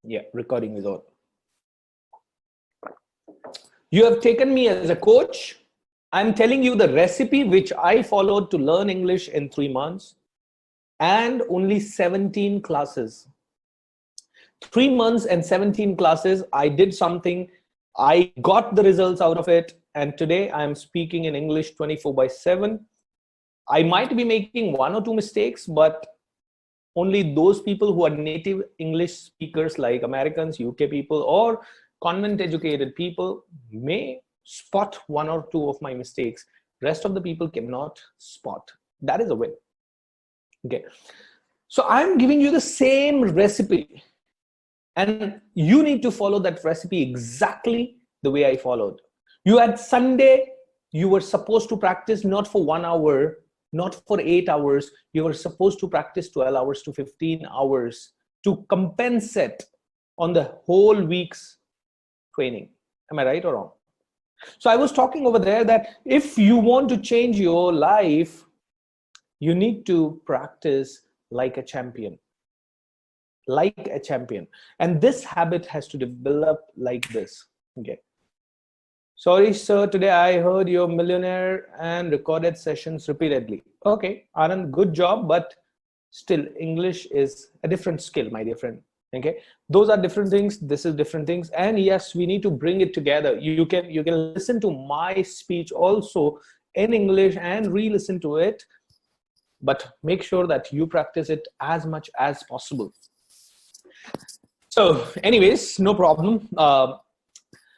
Yeah, recording is on. You have taken me as a coach. I'm telling you the recipe which I followed to learn English in 3 months and only 17 classes. 3 months and 17 classes. I did something. I got the results out of it. And today I'm speaking in English 24/7. I might be making one or two mistakes, but only those people who are native English speakers like Americans, UK people, or convent educated people may spot one or two of my mistakes. Rest of the people cannot spot. That is a win. Okay. So I'm giving you the same recipe, and you need to follow that recipe exactly the way I followed. You had Sunday, you were supposed to practice not for 1 hour, not for 8 hours. You were supposed to practice 12 hours to 15 hours to compensate on the whole week's training. Am I right or wrong? So I was talking over there that if you want to change your life, you need to practice like a champion. Like a champion. And this habit has to develop like this. Okay. Sorry, sir, today I heard your millionaire and recorded sessions repeatedly. Okay, Anand, good job, but still English is a different skill, my dear friend. Okay, those are different things. This is different things. And yes, we need to bring it together. You can listen to my speech also in English and re-listen to it, but make sure that you practice it as much as possible. So anyways, no problem.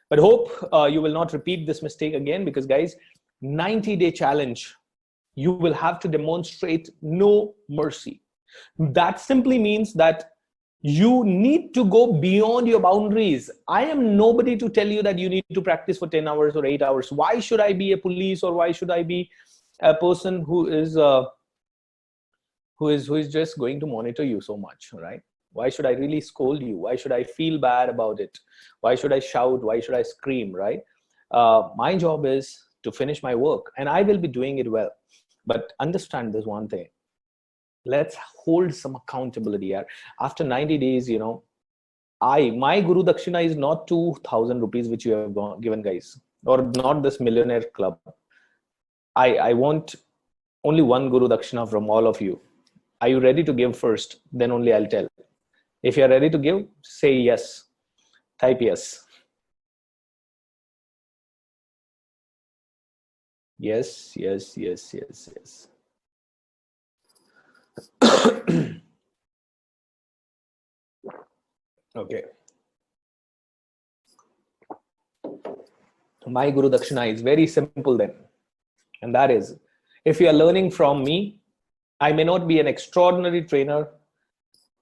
But hope you will not repeat this mistake again, because guys, 90-day challenge, you will have to demonstrate no mercy. That simply means that you need to go beyond your boundaries. I am nobody to tell you that you need to practice for 10 hours or 8 hours. Why should I be a police, or why should I be a person who is just going to monitor you so much, right? Why should I really scold you? Why should I feel bad about it? Why should I shout? Why should I scream, right? My job is to finish my work, and I will be doing it well. But understand this one thing. Let's hold some accountability here. After 90 days, my Guru Dakshina is not 2,000 rupees, which you have given, guys, or not this millionaire club. I want only one Guru Dakshina from all of you. Are you ready to give first? Then only I'll tell. If you're ready to give, say yes. Type yes. Yes, yes, yes, yes, yes. Okay. My Guru Dakshina is very simple then. And that is, if you are learning from me, I may not be an extraordinary trainer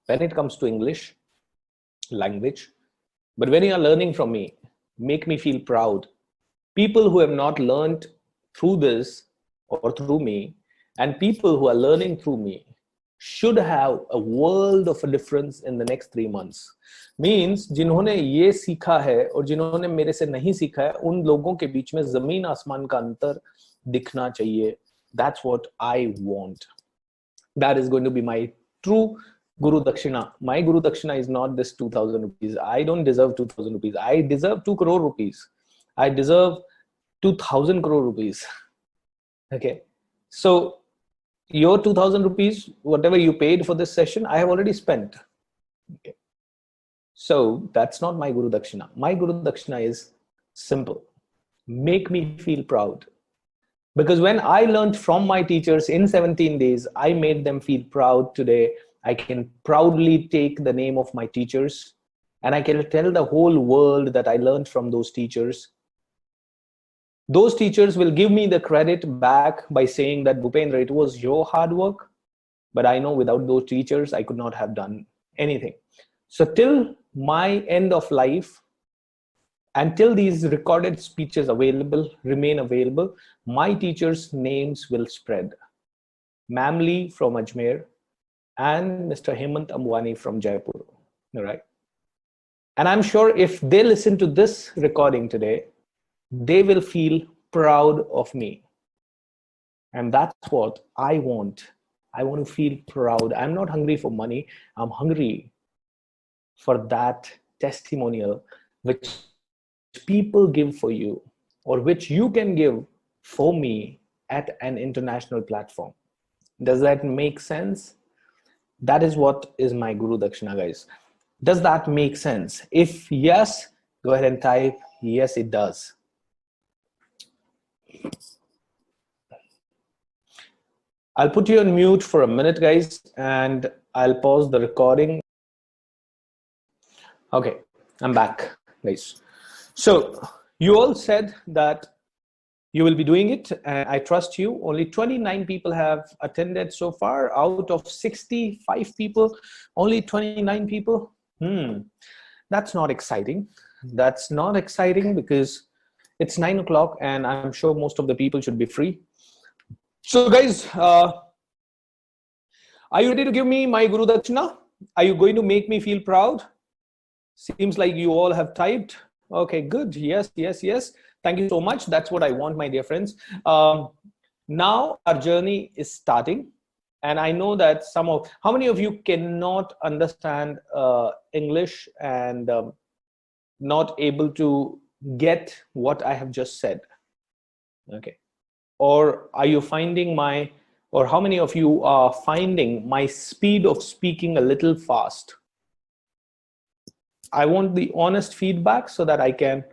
when it comes to English language, but when you are learning from me, make me feel proud. People who have not learned through this or through me, and people who are learning through me, should have a world of a difference in the next 3 months. Means जिन्होंने ये सीखा है और जिन्होंने मेरे से नहीं सीखा है, उन लोगों के बीच में जमीन आसमान का अंतर दिखना चाहिए. That's what I want. That is going to be my true Guru Dakshina. My Guru Dakshina is not this 2,000 rupees. I don't deserve 2,000 rupees. I deserve 2 crore rupees. I deserve 2,000 crore rupees. Okay. So your 2,000 rupees, whatever you paid for this session, I have already spent. Okay. So that's not my Guru Dakshina. My Guru Dakshina is simple. Make me feel proud. Because when I learned from my teachers in 17 days, I made them feel proud today. I can proudly take the name of my teachers, and I can tell the whole world that I learned from those teachers. Those teachers will give me the credit back by saying that, Bhupendra, it was your hard work, but I know without those teachers, I could not have done anything. So till my end of life, until these recorded speeches remain available, my teachers' names will spread. Ma'am Lee from Ajmer and Mr. Hemant Ambani from Jaipur. All right. And I'm sure if they listen to this recording today, they will feel proud of me. And that's what I want. I want to feel proud. I'm not hungry for money. I'm hungry for that testimonial which people give for you, or which you can give for me at an international platform. Does that make sense? That is what is my Guru Dakshina, guys. Does that make sense? If yes, go ahead and type yes, it does. I'll put you on mute for a minute, guys, and I'll pause the recording. Okay, I'm back, guys. So you all said that you will be doing it, and I trust you. Only 29 people have attended so far out of 65 people. Only 29 people. That's not exciting. That's not exciting because it's 9 o'clock and I'm sure most of the people should be free. So guys, are you ready to give me my Guru Dakshina? Are you going to make me feel proud? Seems like you all have typed. Okay, good. Yes, yes, yes. Thank you so much. That's what I want, my dear friends. Now our journey is starting. And I know that how many of you cannot understand English and not able to get what I have just said? Okay. Or are you finding or how many of you are finding my speed of speaking a little fast? I want the honest feedback so that I can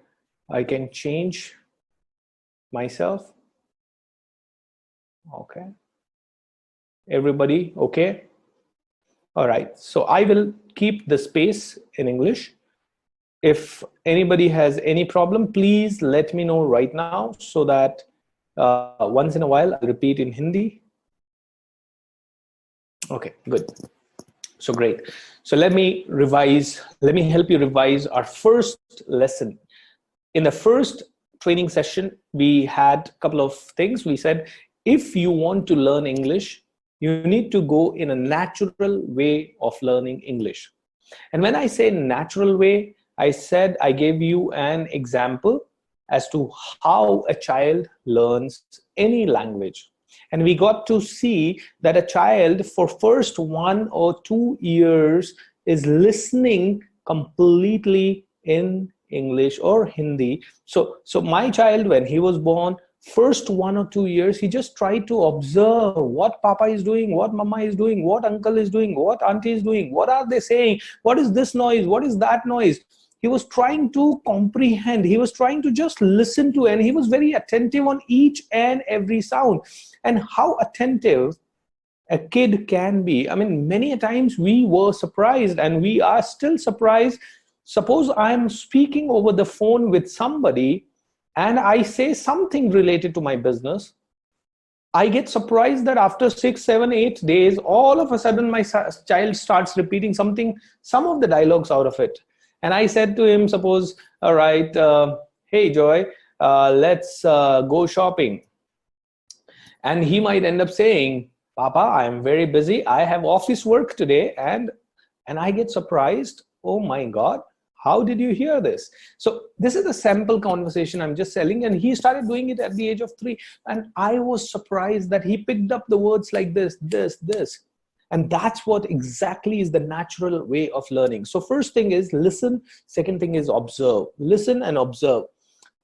change myself. Okay. Everybody okay? All right. So I will keep the space in English. If anybody has any problem, please let me know right now so that once in a while I'll repeat in Hindi. Okay, good. So great. So let me help you revise our first lesson. In the first training session, we had a couple of things. We said, if you want to learn English, you need to go in a natural way of learning English. And when I say natural way, I said I gave you an example as to how a child learns any language. And we got to see that a child for first 1 or 2 years is listening completely in English or Hindi. So my child, when he was born, first 1 or 2 years, he just tried to observe what Papa is doing, what Mama is doing, what Uncle is doing, what Auntie is doing, what are they saying, what is this noise, what is that noise. He was trying to comprehend, he was trying to just listen to, and he was very attentive on each and every sound. And how attentive a kid can be. I mean, many a times we were surprised, and we are still surprised. Suppose I'm speaking over the phone with somebody and I say something related to my business. I get surprised that after 6, 7, 8 days, all of a sudden my child starts repeating some of the dialogues out of it. And I said to him, suppose, all right, hey Joy, let's go shopping. And he might end up saying, Papa, I'm very busy. I have office work today. And I get surprised. Oh my God, how did you hear this? So this is a sample conversation I'm just telling. And he started doing it at the age of 3. And I was surprised that he picked up the words like this, this, this. And that's what exactly is the natural way of learning. So first thing is listen. Second thing is observe. Listen and observe.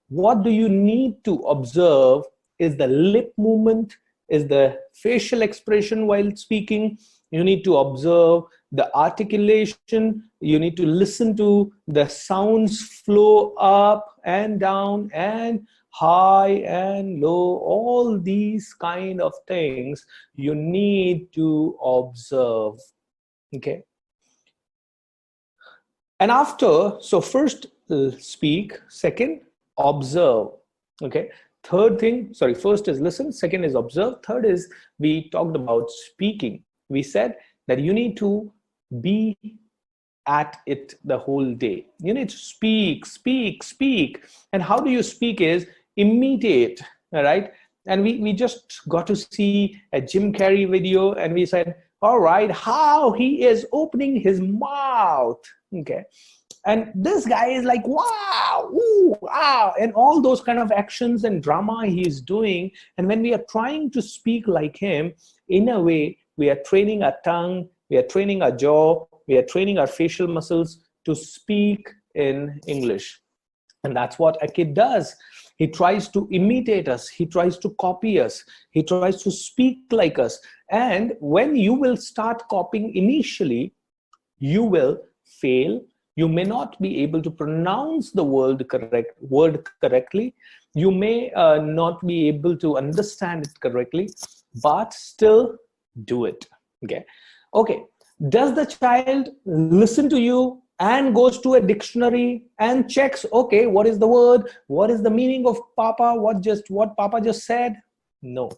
What do you need to observe is the lip movement, is the facial expression while speaking. You need to observe the articulation. You need to listen to the sounds flow up and down and high and low. All these kind of things you need to observe. Okay. And after, so first speak, second observe. Okay. Third thing, sorry, first is listen, second is observe, third is we talked about speaking. We said that you need to be at it the whole day. You need to speak, speak, speak. And how do you speak is imitate, all right? And we just got to see a Jim Carrey video and we said, all right, how he is opening his mouth, okay? And this guy is like, wow, ooh, wow, and all those kind of actions and drama he's doing. And when we are trying to speak like him, in a way, we are training our tongue, we are training our jaw, we are training our facial muscles to speak in English. And that's what a kid does. He tries to imitate us. He tries to copy us. He tries to speak like us. And when you will start copying initially, you will fail. You may not be able to pronounce the word correctly. You may not be able to understand it correctly, but still do it. Okay. Does the child listen to you and goes to a dictionary and checks, okay, what is the word? What is the meaning of Papa? What Papa just said? No.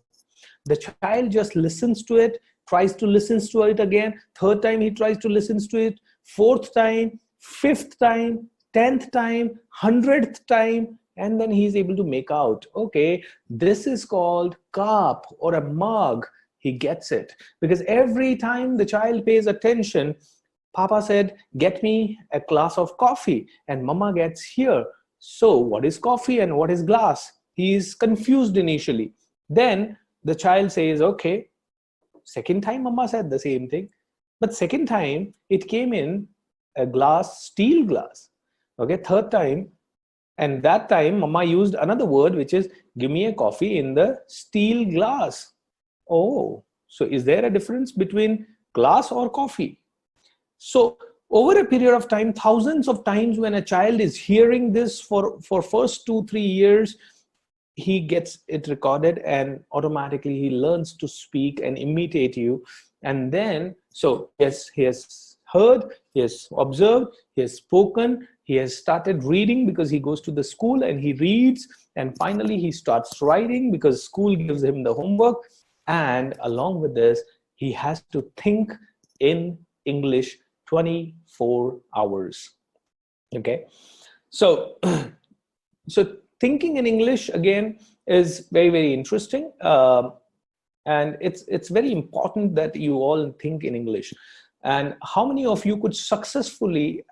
The child just listens to it, tries to listen to it again. Third time he tries to listen to it. Fourth time, fifth time, 10th time, 100th time. And then he's able to make out, okay, this is called cup or a mug. He gets it. Because every time the child pays attention, Papa said, get me a glass of coffee, and Mama gets here. So what is coffee and what is glass? He is confused initially. Then the child says, okay, second time Mama said the same thing, but second time it came in a glass, steel glass. Okay, third time, and that time Mama used another word, which is give me a coffee in the steel glass. Oh, so is there a difference between glass or coffee? So over a period of time, thousands of times, when a child is hearing this for first 2-3 years, he gets it recorded and automatically he learns to speak and imitate you. And then, so yes, he has heard, he has observed, he has spoken, he has started reading because he goes to the school and he reads, and finally he starts writing because school gives him the homework. And along with this, he has to think in English 24 hours. Okay, so thinking in English again is very, very interesting, and it's very important that you all think in English. And how many of you could successfully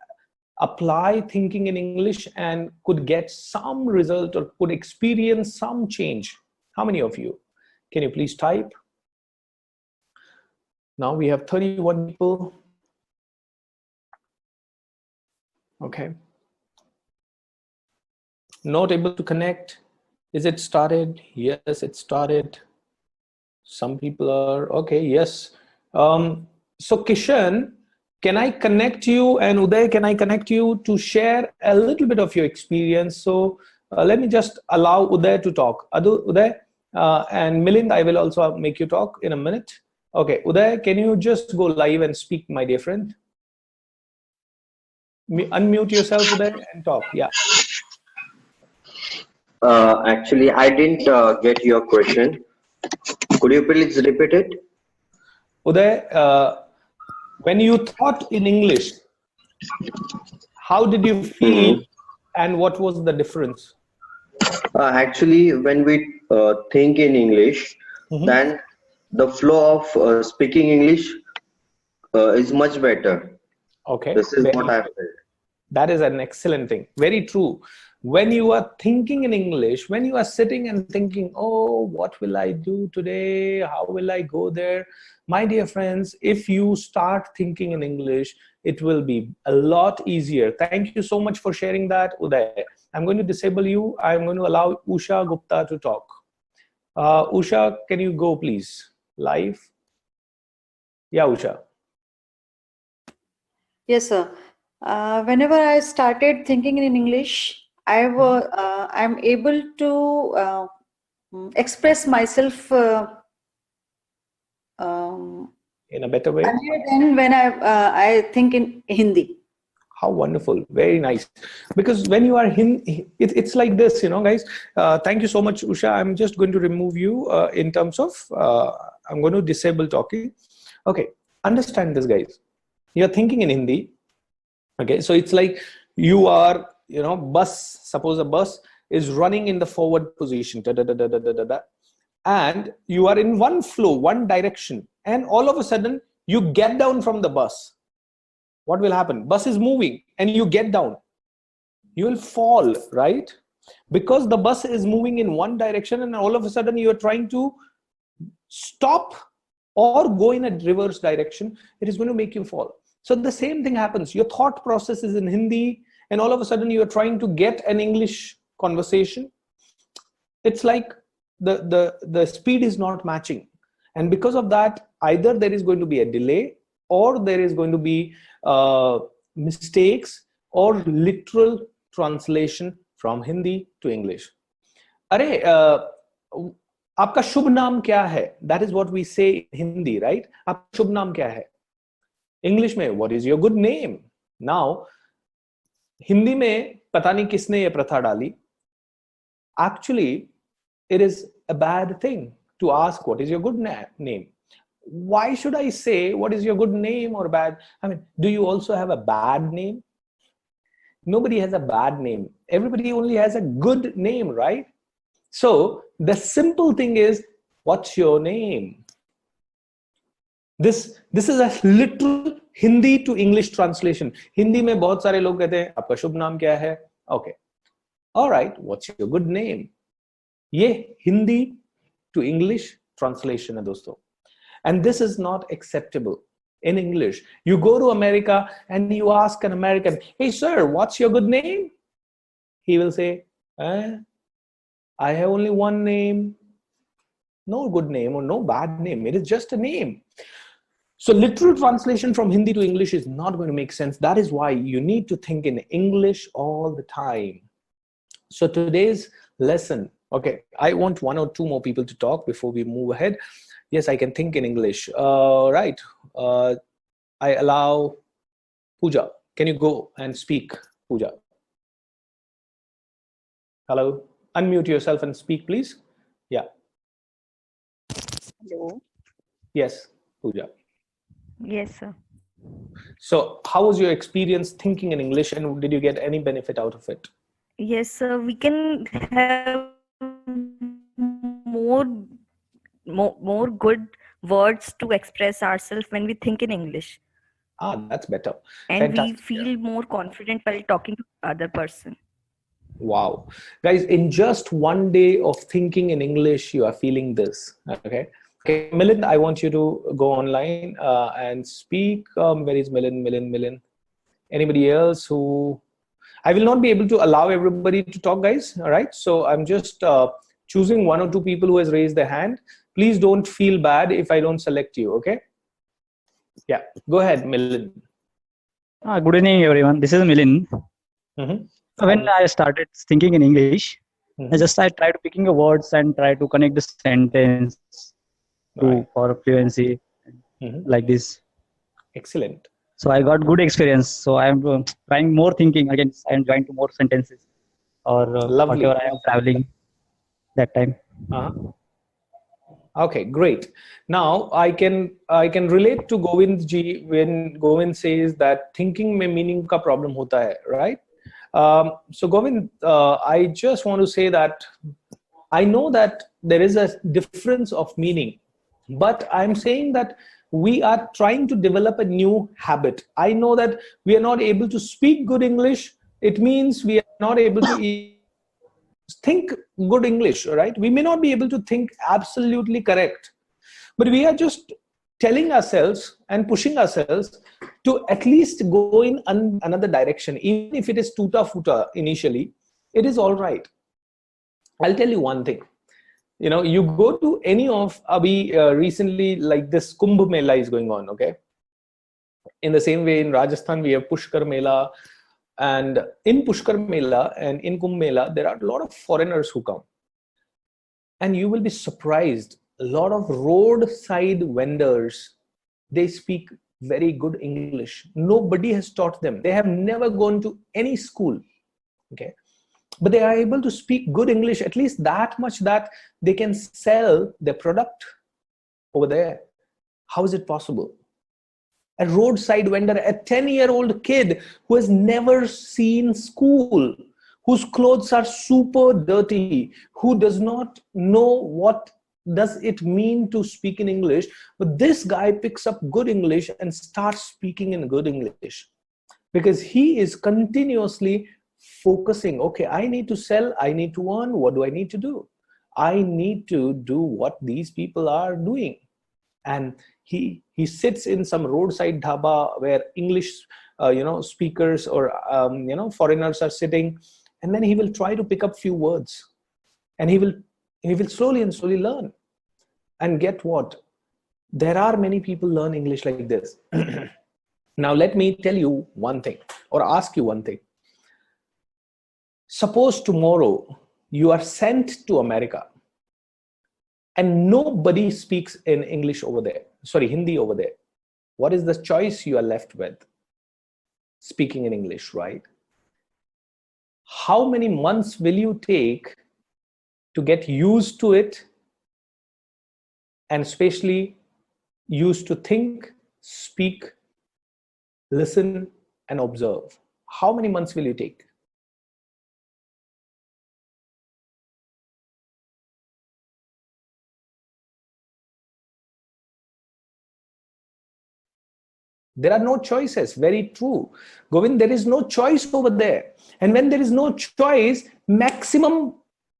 apply thinking in English and could get some result or could experience some change? How many of you? Can you please type? Now we have 31 people. Okay. Not able to connect. Is it started? Yes, it started. Some people are okay. Yes. So Kishan, can I connect you, and Uday, can I connect you to share a little bit of your experience? So let me just allow Uday to talk. Uday and Milind, I will also make you talk in a minute. Okay, Uday, can you just go live and speak, my dear friend? Unmute yourself, Uday, and talk. Yeah. Actually, I didn't get your question. Could you please repeat it? Uday, when you thought in English, how did you feel and what was the difference? Actually, when we think in English, then the flow of speaking English is much better. Okay. This is what I felt. That is an excellent thing. Very true. When you are thinking in English, when you are sitting and thinking, oh, what will I do today? How will I go there? My dear friends, if you start thinking in English, it will be a lot easier. Thank you so much for sharing that, Uday. I'm going to disable you. I'm going to allow Usha Gupta to talk. Usha, can you go please? Live? Yeah, Usha. Yes, sir. Whenever I started thinking in English, I'm able to express myself in a better way than when I think in Hindi. How wonderful. Very nice. Because when you are it's like this, you know, guys. Thank you so much, Usha. I'm just going to remove you in terms of I'm going to disable talking. Okay, understand this, guys. You're thinking in Hindi. Okay, so it's like you are, you know, suppose a bus is running in the forward position, and you are in one flow, one direction, and all of a sudden you get down from the bus. What will happen? Bus is moving and you get down. You will fall, right? Because the bus is moving in one direction and all of a sudden you are trying to stop or go in a reverse direction, it is going to make you fall. So the same thing happens. Your thought process is in Hindi, and all of a sudden you are trying to get an English conversation. It's like the speed is not matching. And because of that, either there is going to be a delay, or there is going to be mistakes or literal translation from Hindi to English. अरे आपका शुभ नाम क्या है? That is what we say in Hindi, right? आपका शुभ नाम क्या है? English में what is your good name? Now Hindi में पता नहीं किसने ये प्रथा डाली. Actually, it is a bad thing to ask what is your good name. Why should I say what is your good name or bad? I mean, do you also have a bad name? Nobody has a bad name. Everybody only has a good name, right? So the simple thing is, what's your name? This is a literal Hindi to English translation. Hindi में बहुत सारे लोग कहते हैं आपका शुभ नाम क्या है? Okay. All right, what's your good name? ये Hindi to English translation है दोस्तों. And this is not acceptable in English. You go to America and you ask an American, hey sir, what's your good name? He will say, I have only one name. No good name or no bad name. It is just a name. So literal translation from Hindi to English is not going to make sense. That is why you need to think in English all the time. So today's lesson, okay, I want one or two more people to talk before we move ahead. Yes, I can think in English. Right. I allow Pooja. Can you go and speak, Pooja? Hello. Unmute yourself and speak, please. Yeah. Hello. Yes, Pooja. Yes, sir. So how was your experience thinking in English, and did you get any benefit out of it? Yes, sir. We can have more good words to express ourselves when we think in English. That's better. And Fantastic. we feel more confident while talking to other person. Wow. Guys, in just one day of thinking in English, you are feeling this. Okay. Okay, Milind, I want you to go online and speak. Where is Milind? Anybody else who... I will not be able to allow everybody to talk, guys. All right. So I'm just choosing one or two people who has raised their hand. Please don't feel bad if I don't select you. Okay. Yeah. Go ahead, Milind. Good evening, everyone. This is Milind. Mm-hmm. When I started thinking in English, Mm-hmm. I tried picking the words and try to connect the sentence for fluency, like this. Excellent. So I got good experience. So I am trying more thinking again. I am trying to more sentences or Lovely. whatever I am traveling that time. Okay, great. Now I can relate to Govind ji when Govind says that thinking mein meaning ka problem hota hai, right? So Govind, I just want to say that I know that there is a difference of meaning, but I'm saying that we are trying to develop a new habit. I know that we are not able to speak good English. It means we are not able to think good English, right? We may not be able to think absolutely correct, but we are just telling ourselves and pushing ourselves to at least go in another direction. Even if it is tuta-futa initially, it is all right. I'll tell you one thing. You know, you go to any of recently, like this Kumbh Mela is going on, okay? In the same way, in Rajasthan, we have Pushkar Mela. And in Pushkar Mela and in Kumbh Mela, there are a lot of foreigners who come. And you will be surprised. A lot of roadside vendors, they speak very good English. Nobody has taught them. They have never gone to any school, okay? But they are able to speak good English, at least that much that they can sell their product over there. How is it possible? A roadside vendor, a 10-year-old kid who has never seen school, whose clothes are super dirty, who does not know what does it mean to speak in English. But this guy picks up good English and starts speaking in good English because he is continuously focusing. Okay, I need to sell, I need to earn. What do I need to do? I need to do what these people are doing. And he sits in some roadside dhaba where English speakers or foreigners are sitting, and then he will try to pick up few words, and he will slowly and slowly learn. And get what? There are many people learn English like this. Now let me tell you one thing, or ask you one thing. Suppose tomorrow you are sent to America and nobody speaks in English over there, Hindi over there. What is the choice you are left with? Speaking in English, right? How many months will you take to get used to it, and especially used to think, speak, listen, and observe? How many months will you take? There are no choices. Very true. Govind, there is no choice over there. And when there is no choice, maximum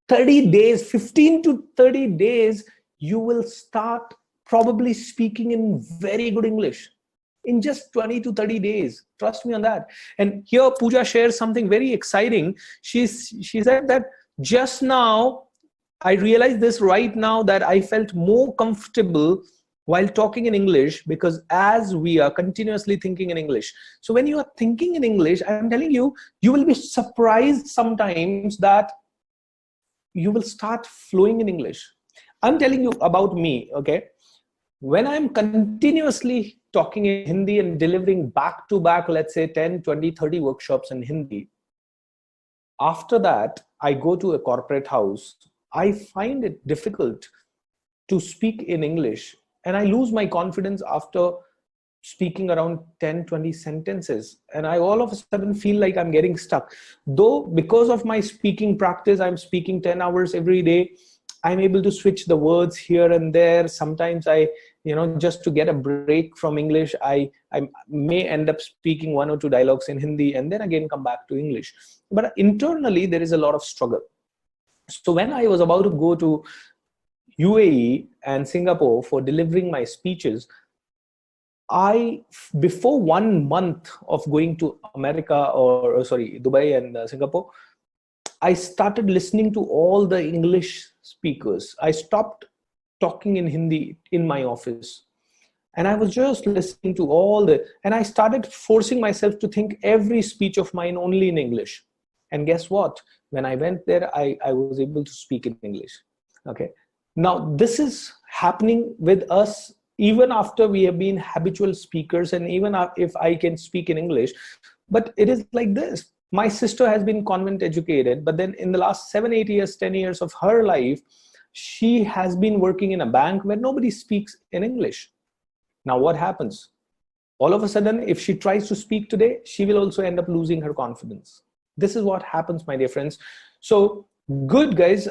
30 days, 15 to 30 days, you will start probably speaking in very good English. In just 20 to 30 days. Trust me on that. And here Pooja shares something very exciting. She said that just now, I realized this right now, that I felt more comfortable while talking in English, because as we are continuously thinking in English. So when you are thinking in English, I'm telling you, you will be surprised sometimes that you will start flowing in English. I'm telling you about me, okay? When I'm continuously talking in Hindi and delivering back to back, let's say 10, 20, 30 workshops in Hindi, after that, I go to a corporate house, I find it difficult to speak in English. And I lose my confidence after speaking around 10, 20 sentences. And I all of a sudden feel like I'm getting stuck. Though because of my speaking practice, I'm speaking 10 hours every day. I'm able to switch the words here and there. Sometimes I, just to get a break from English, I may end up speaking 1 or 2 dialogues in Hindi and then again come back to English. But internally, there is a lot of struggle. So when I was about to go to UAE and Singapore for delivering my speeches, before 1 month of going to Dubai and Singapore, I started listening to all the English speakers. I stopped talking in Hindi in my office. And I was just listening to and I started forcing myself to think every speech of mine only in English. And guess what? When I went there, I was able to speak in English. Okay. Now, this is happening with us even after we have been habitual speakers, and even if I can speak in English. But it is like this. My sister has been convent educated, but then in the last 7, 8 years, 10 years of her life, she has been working in a bank where nobody speaks in English. Now, what happens? All of a sudden, if she tries to speak today, she will also end up losing her confidence. This is what happens, my dear friends. So, good guys.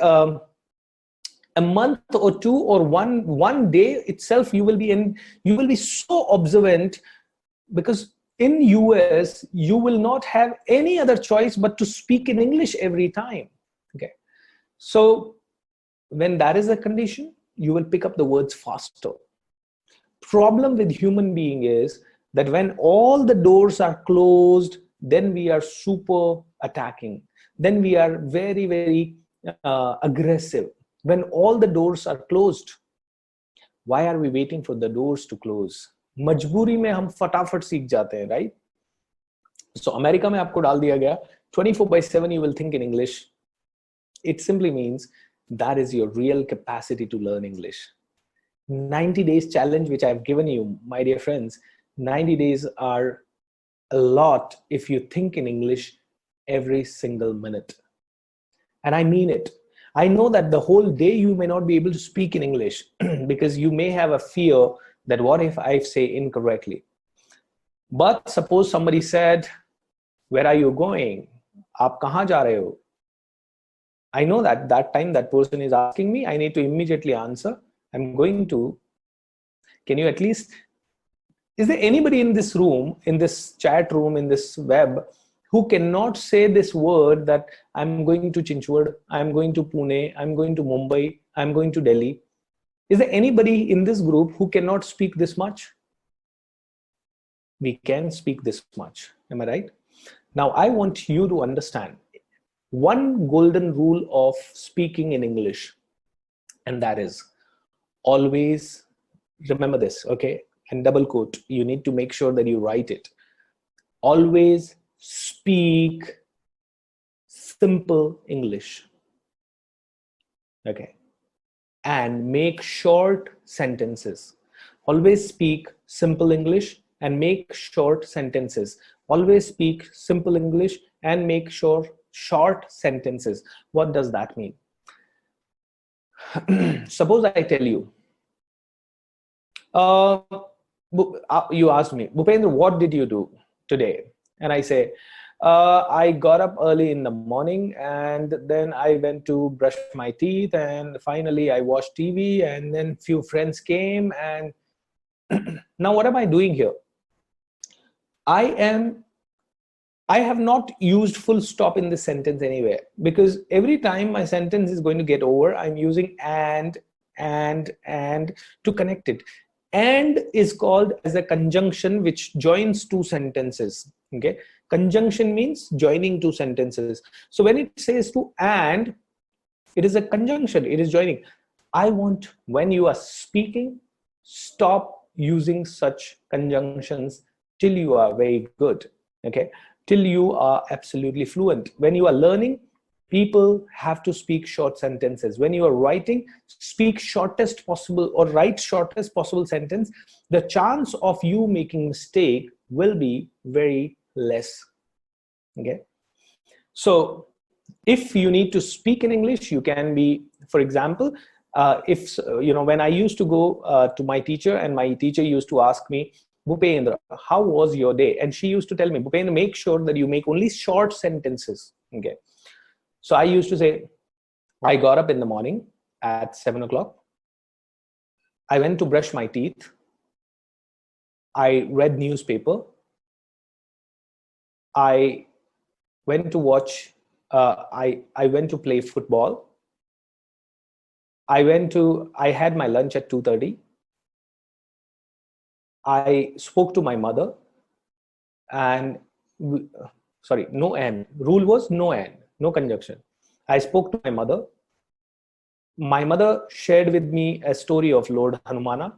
A month or 2 or one day itself, you will be so observant, because in US, you will not have any other choice but to speak in English every time. Okay. So when that is the condition, you will pick up the words faster. Problem with human being is that when all the doors are closed, then we are super attacking. Then we are very, very aggressive. When all the doors are closed, why are we waiting for the doors to close? मजबूरी में हम फटाफट सीख जाते हैं, right? So America में आपको डाल दिया गया 24/7 you will think in English. It simply means that is your real capacity to learn English. 90 days challenge which I've given you, my dear friends. 90 days are a lot if you think in English every single minute. And I mean it. I know that the whole day you may not be able to speak in English because you may have a fear that what if I say incorrectly? But suppose somebody said, where are you going? Aap kahan ja rahe ho? I know that time that person is asking me, I need to immediately answer. I'm going to, can you at least, is there anybody in this room, in this chat room, in this web, who cannot say this word that I'm going to Chinchwad, I'm going to Pune, I'm going to Mumbai, I'm going to Delhi? Is there anybody in this group who cannot speak this much? We can speak this much. Am I right? Now, I want you to understand one golden rule of speaking in English, and that is always remember this, okay? And double quote, you need to make sure that you write it. Always speak simple English, okay? And make short sentences. Always speak simple English and make short sentences. Always speak simple English and make short sentences. What does that mean? Suppose I tell you, you asked me, Bhupendra, what did you do today? And I say, I got up early in the morning and then I went to brush my teeth and finally I watched TV and then few friends came and now what am I doing here? I have not used full stop in this sentence anywhere, because every time my sentence is going to get over, I'm using and to connect it. And is called as a conjunction which joins two sentences. Okay, conjunction means joining two sentences. So when it says to and, it is a conjunction, it is joining. I want, when you are speaking, stop using such conjunctions till you are very good. Okay, till you are absolutely fluent. When you are learning, people have to speak short sentences. When you are writing, speak shortest possible or write shortest possible sentence. The chance of you making mistake will be very less. Okay, so if you need to speak in English, you can be, for example, if you know, when I used to go to my teacher and my teacher used to ask me, Bhupendra, how was your day? And she used to tell me, Bhupendra, make sure that you make only short sentences. Okay, so I used to say, I got up in the morning at 7 o'clock. I went to brush my teeth. I read newspaper. I went to watch, I went to play football. I had my lunch at 2:30. I spoke to my mother and, sorry, no and. Rule was no and, no conjunction. I spoke to my mother. My mother shared with me a story of Lord Hanumana.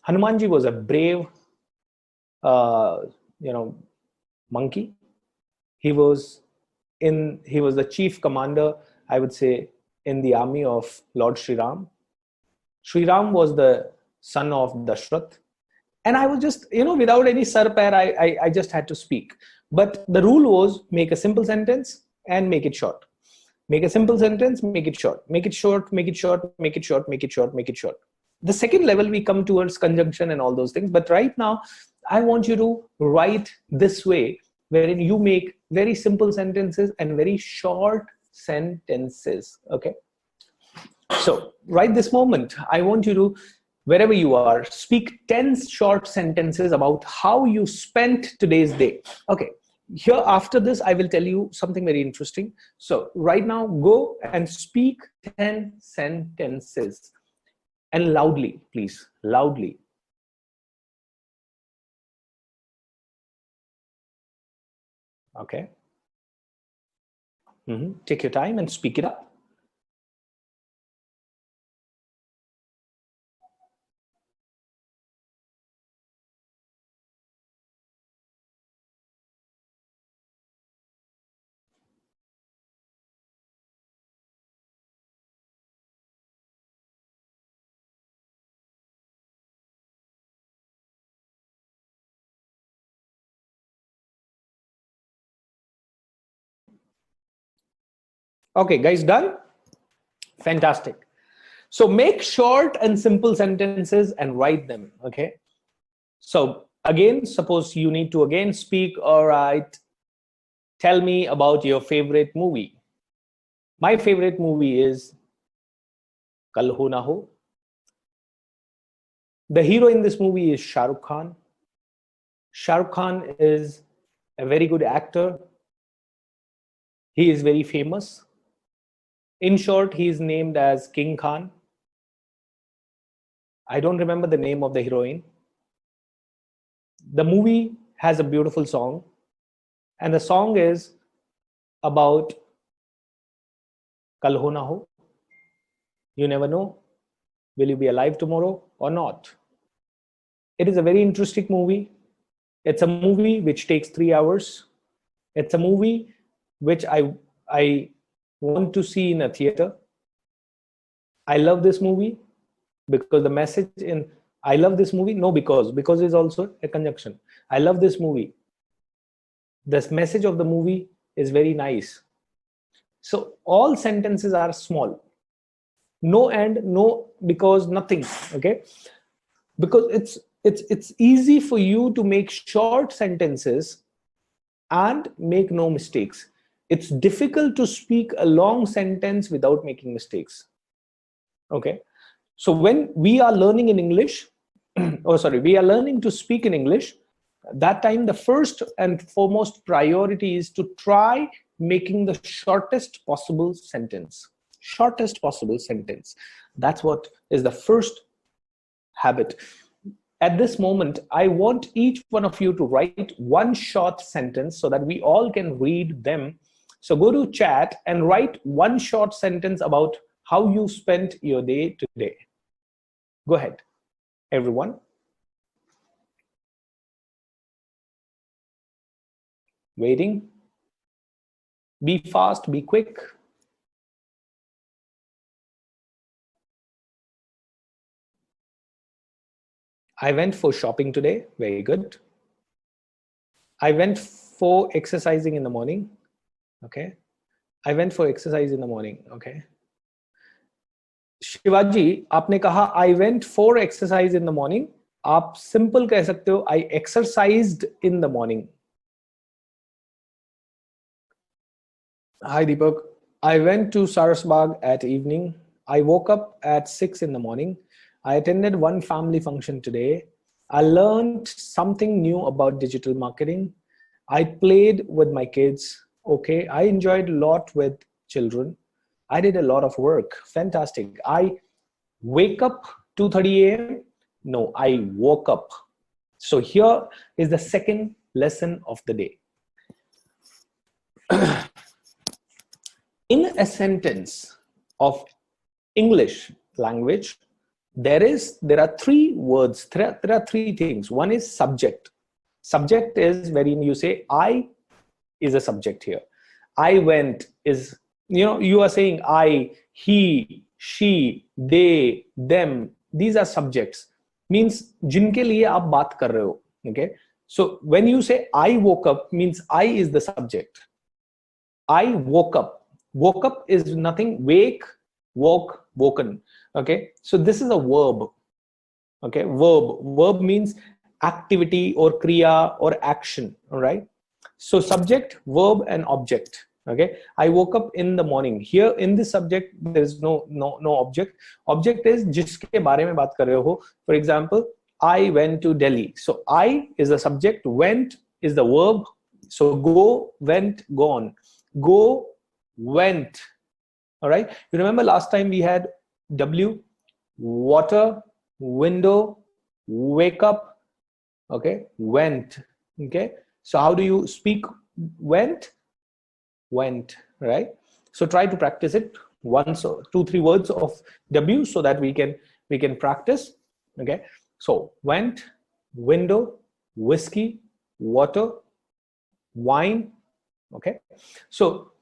Hanumanji was a brave, monkey. He was the chief commander, I would say, in the army of Lord Sri Ram. Sri Ram was the son of Dashrath. And I was just, without any sar-pair, I just had to speak. But the rule was make a simple sentence and make it short. Make a simple sentence, make it short. Make it short, make it short, make it short, make it short, make it short. The second level, we come towards conjunction and all those things. But right now, I want you to write this way, wherein you make very simple sentences and very short sentences. Okay. So right this moment, I want you to, wherever you are, speak 10 short sentences about how you spent today's day. Okay. Here after this, I will tell you something very interesting. So right now, go and speak 10 sentences. And loudly, please, loudly. Okay. Take your time and speak it up. Okay, guys, done? Fantastic. So make short and simple sentences and write them, okay? So again, suppose you need to again speak, all right, tell me about your favorite movie. My favorite movie is Kal Ho Na Ho. The hero in this movie is Shah Rukh Khan. Shah Rukh Khan is a very good actor. He is very famous. In short, he is named as King Khan. I don't remember the name of the heroine. The movie has a beautiful song, and the song is about Kal ho na ho. You never know. Will you be alive tomorrow or not? It is a very interesting movie. It's a movie which takes 3 hours. It's a movie which I want to see in a theater. I love this movie because the message in I love this movie. No, because is also a conjunction. I love this movie. This message of the movie is very nice. So all sentences are small. No and, no because, nothing. Okay, because it's easy for you to make short sentences and make no mistakes. It's difficult to speak a long sentence without making mistakes. Okay, so when we are learning in English, we are learning to speak in English, that time the first and foremost priority is to try making the shortest possible sentence. Shortest possible sentence. That's what is the first habit. At this moment, I want each one of you to write one short sentence so that we all can read them. So go to chat and write one short sentence about how you spent your day today. Go ahead, everyone. Waiting. Be fast, be quick. I went for shopping today. Very good. I went for exercising in the morning. Okay. I went for exercise in the morning. Okay. Shivaji, आपने कहा I went for exercise in the morning. आप simple कह सकते हो I exercised in the morning. Hi Deepak. I went to Sarasbag at evening. I woke up at 6 in the morning. I attended one family function today. I learned something new about digital marketing. I played with my kids. Okay. I enjoyed a lot with children. I did a lot of work. Fantastic. I wake up 2:30 a.m. No, I woke up. So here is the second lesson of the day. In a sentence of English language, there are three words. There are three things. One is subject. Subject is wherein you say I is a subject here. I went is, you are saying I, he, she, they, them. These are subjects. Means जिनके लिए आप बात कर रहे हो. Okay. So when you say I woke up, means I is the subject. I woke up. Woke up is nothing. Wake, woke, woken. Okay. So this is a verb. Okay. Verb means activity or kriya or action. All right. So subject, verb, and object. Okay. I woke up in the morning. Here in this subject, there is no object. Object is जिसके बारे में बात कर रहे हो. For example, I went to Delhi. So I is the subject. Went is the verb. So go, went, gone. Go, went. All right. You remember last time we had W, water, window, wake up. Okay. Went. Okay. So how do you speak went? Went, right? So try to practice it once or 2-3 words of W so that we can practice. Okay. So went, window, whiskey, water, wine. Okay. So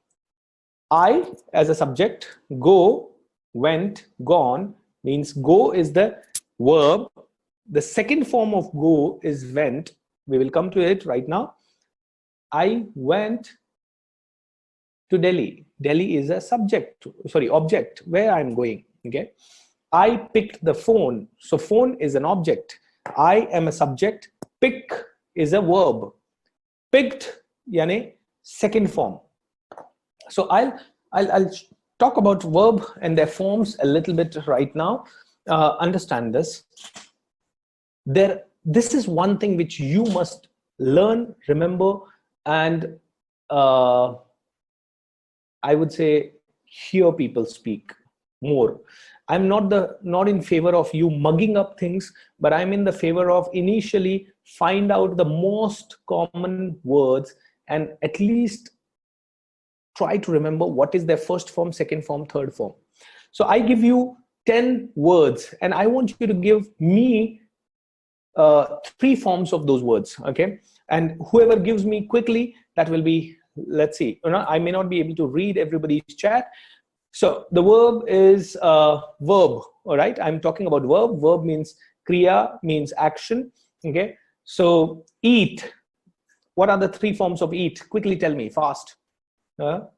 I as a subject, go, went, gone means go is the verb. The second form of go is went. We will come to it right now. I went to Delhi. Delhi is a object where I'm going. Okay. I picked the phone. So phone is an object. I am a subject. Pick is a verb. Picked, yani second form. So I'll talk about verb and their forms a little bit right now. Understand this. This is one thing which you must learn, remember, and I would say hear people speak. more. I'm not in favor of you mugging up things, but I'm in the favor of initially find out the most common words and at least try to remember what is their first form, second form, third form. So I give you 10 words and I want you to give me 3 forms of those words, okay? And whoever gives me quickly, that will be, let's see, I may not be able to read everybody's chat. So the verb is verb, all right? I'm talking about verb. Verb means kriya, means action, okay? So eat. What are the 3 forms of eat? Quickly tell me, fast. All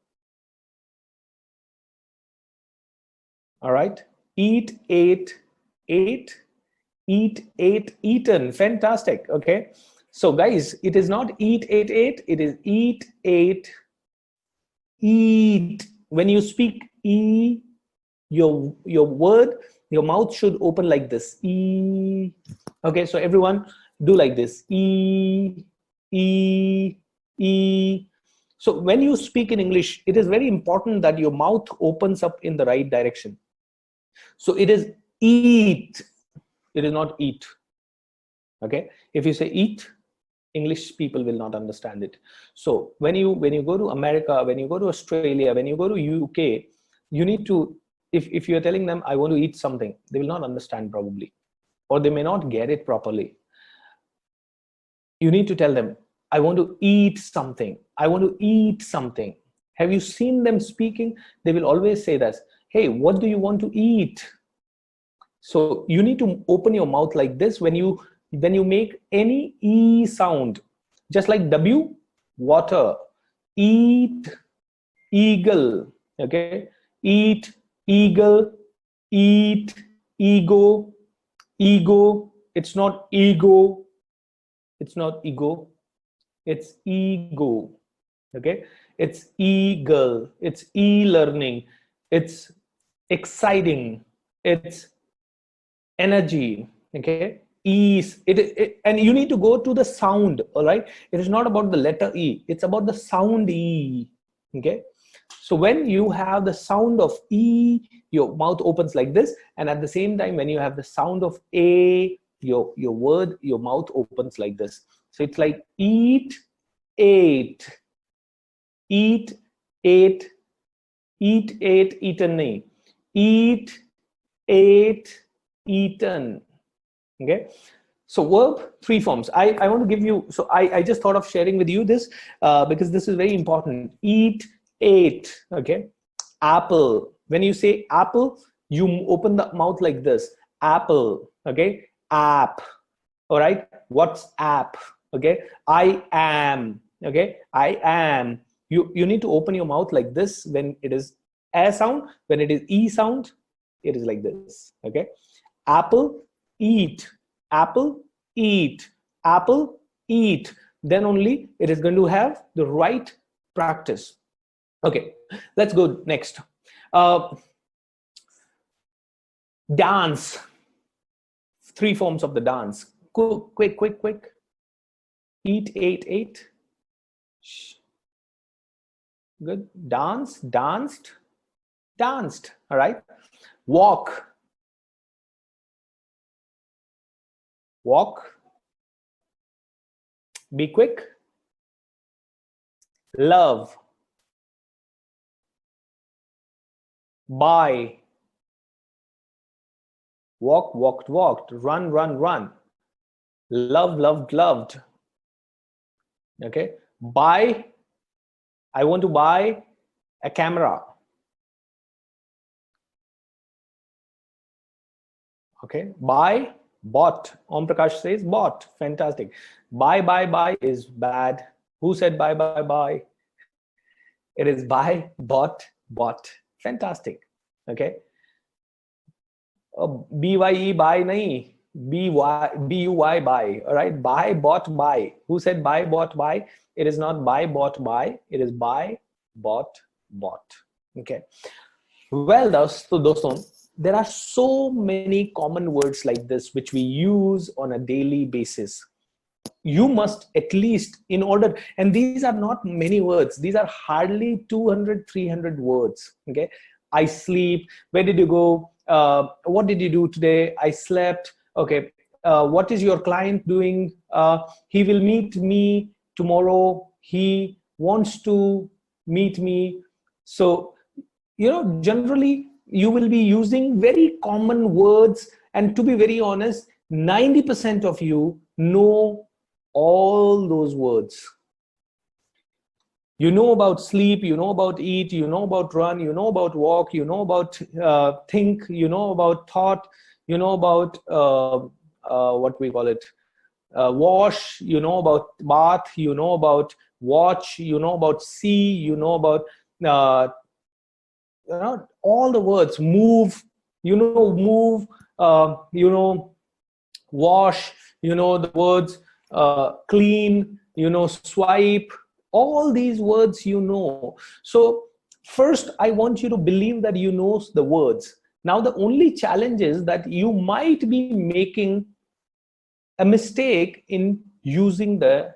right. Eat, ate, ate, eat, ate, eaten. Fantastic. Okay. So guys, it is not eat, ate, ate. It is eat, ate, eat. When you speak e, your word, your mouth should open like this. E. Okay. So everyone do like this. E, e, e. So when you speak in English, it is very important that your mouth opens up in the right direction. So it is eat. It is not eat. Okay. If you say eat, English people will not understand it. So when you go to America, when you go to Australia, when you go to UK, you need to, if you're telling them, I want to eat something, they will not understand probably, or they may not get it properly. You need to tell them, I want to eat something. I want to eat something. Have you seen them speaking? They will always say this, hey, what do you want to eat? So you need to open your mouth like this when you make any E sound, just like W, water, eat, eagle, okay? Eat, eagle, eat, ego, ego. It's not ego. It's not ego. It's ego, okay? It's eagle. It's e-learning. It's exciting. It's energy, okay? Ease. And you need to go to the sound, all right? It is not about the letter E. It's about the sound E, okay? So when you have the sound of E, your mouth opens like this, and at the same time, when you have the sound of A, your mouth opens like this. So it's like eat, ate, eat, ate, eat, ate, eaten, eat, ate, eaten. Okay. So verb, 3 forms. I want to give you, so I just thought of sharing with you this because this is very important. Eat, ate, okay. Apple. When you say apple, you open the mouth like this. Apple, okay. App, all right. What's app? Okay. I am, okay. I am. You need to open your mouth like this when it is A sound. When it is E sound, it is like this, okay. Apple, eat, apple, eat, apple, eat. Then only it is going to have the right practice. Okay, let's go next. Dance. 3 forms of the dance. Quick. Eat, ate, ate. Good. Dance, danced, danced. All right. Walk. Walk. Be quick. Love. Buy. Walk, walked, walked. Run, run, run. Love, loved, loved. Okay. Buy. I want to buy a camera. Okay. Buy. Bought. Om Prakash says bought. Fantastic. Buy is bad. Who said buy? It is buy, bought, bought. Fantastic. Okay. BYE buy nahi. BUY buy. All right. Buy, bought, buy. Who said buy, bought, buy? It is not buy, bought, buy. It is buy, bought, bought. Okay. Well, doston, there are so many common words like this which we use on a daily basis. You must at least, in order, and these are not many words, these are hardly 200, 300 words. Okay. I sleep. Where did you go? What did you do today? I slept. Okay. What is your client doing? He will meet me tomorrow. He wants to meet me. So, generally you will be using very common words. And to be very honest, 90% of you know all those words. You know about sleep, you know about eat, you know about run, you know about walk, you know about think, you know about thought, you know about what we call it, wash, you know about bath, you know about watch, you know about see, you know about all the words. Move, move, wash, the words clean, swipe, all these words. So first I want you to believe that you know the words. Now the only challenge is that you might be making a mistake in using the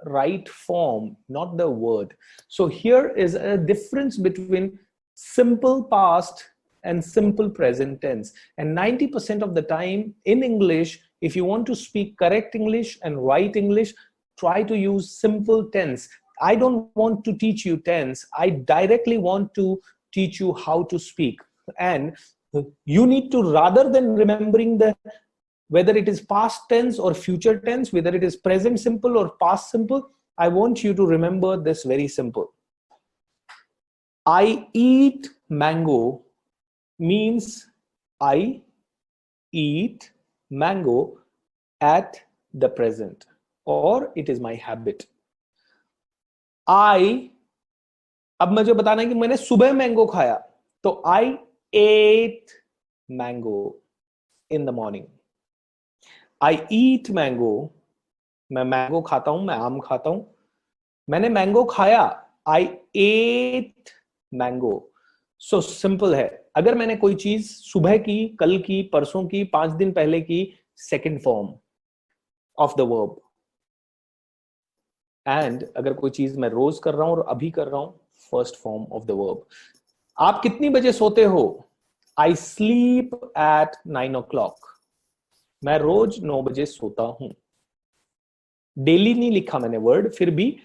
right form, not the word. So here is a difference between simple past and simple present tense. And 90% of the time in English, if you want to speak correct English and right English, try to use simple tense. I don't want to teach you tense. I directly want to teach you how to speak. And you need to, rather than remembering whether it is past tense or future tense, whether it is present simple or past simple, I want you to remember this very simple. I eat mango means I eat mango at the present, or it is my habit. अब मुझे बताना है कि मैंने सुबह mango खाया, तो I ate mango in the morning. I eat mango, मैं मैंगो खाता हूं, मैं आम खाता हूं. मैंने मैंगो खाया, I ate mango. So simple है. अगर मैंने कोई चीज सुबह की, कल की, परसों की, 5 दिन पहले की, second form of the verb. And अगर कोई चीज मैं रोज कर रहा हूं और अभी कर रहा हूं, first form of the verb. आप कितनी बजे सोते हो? I sleep at 9 o'clock. मैं रोज 9 बजे सोता हूं. डेली नहीं लिखा मैंने वर्ड, फिर भी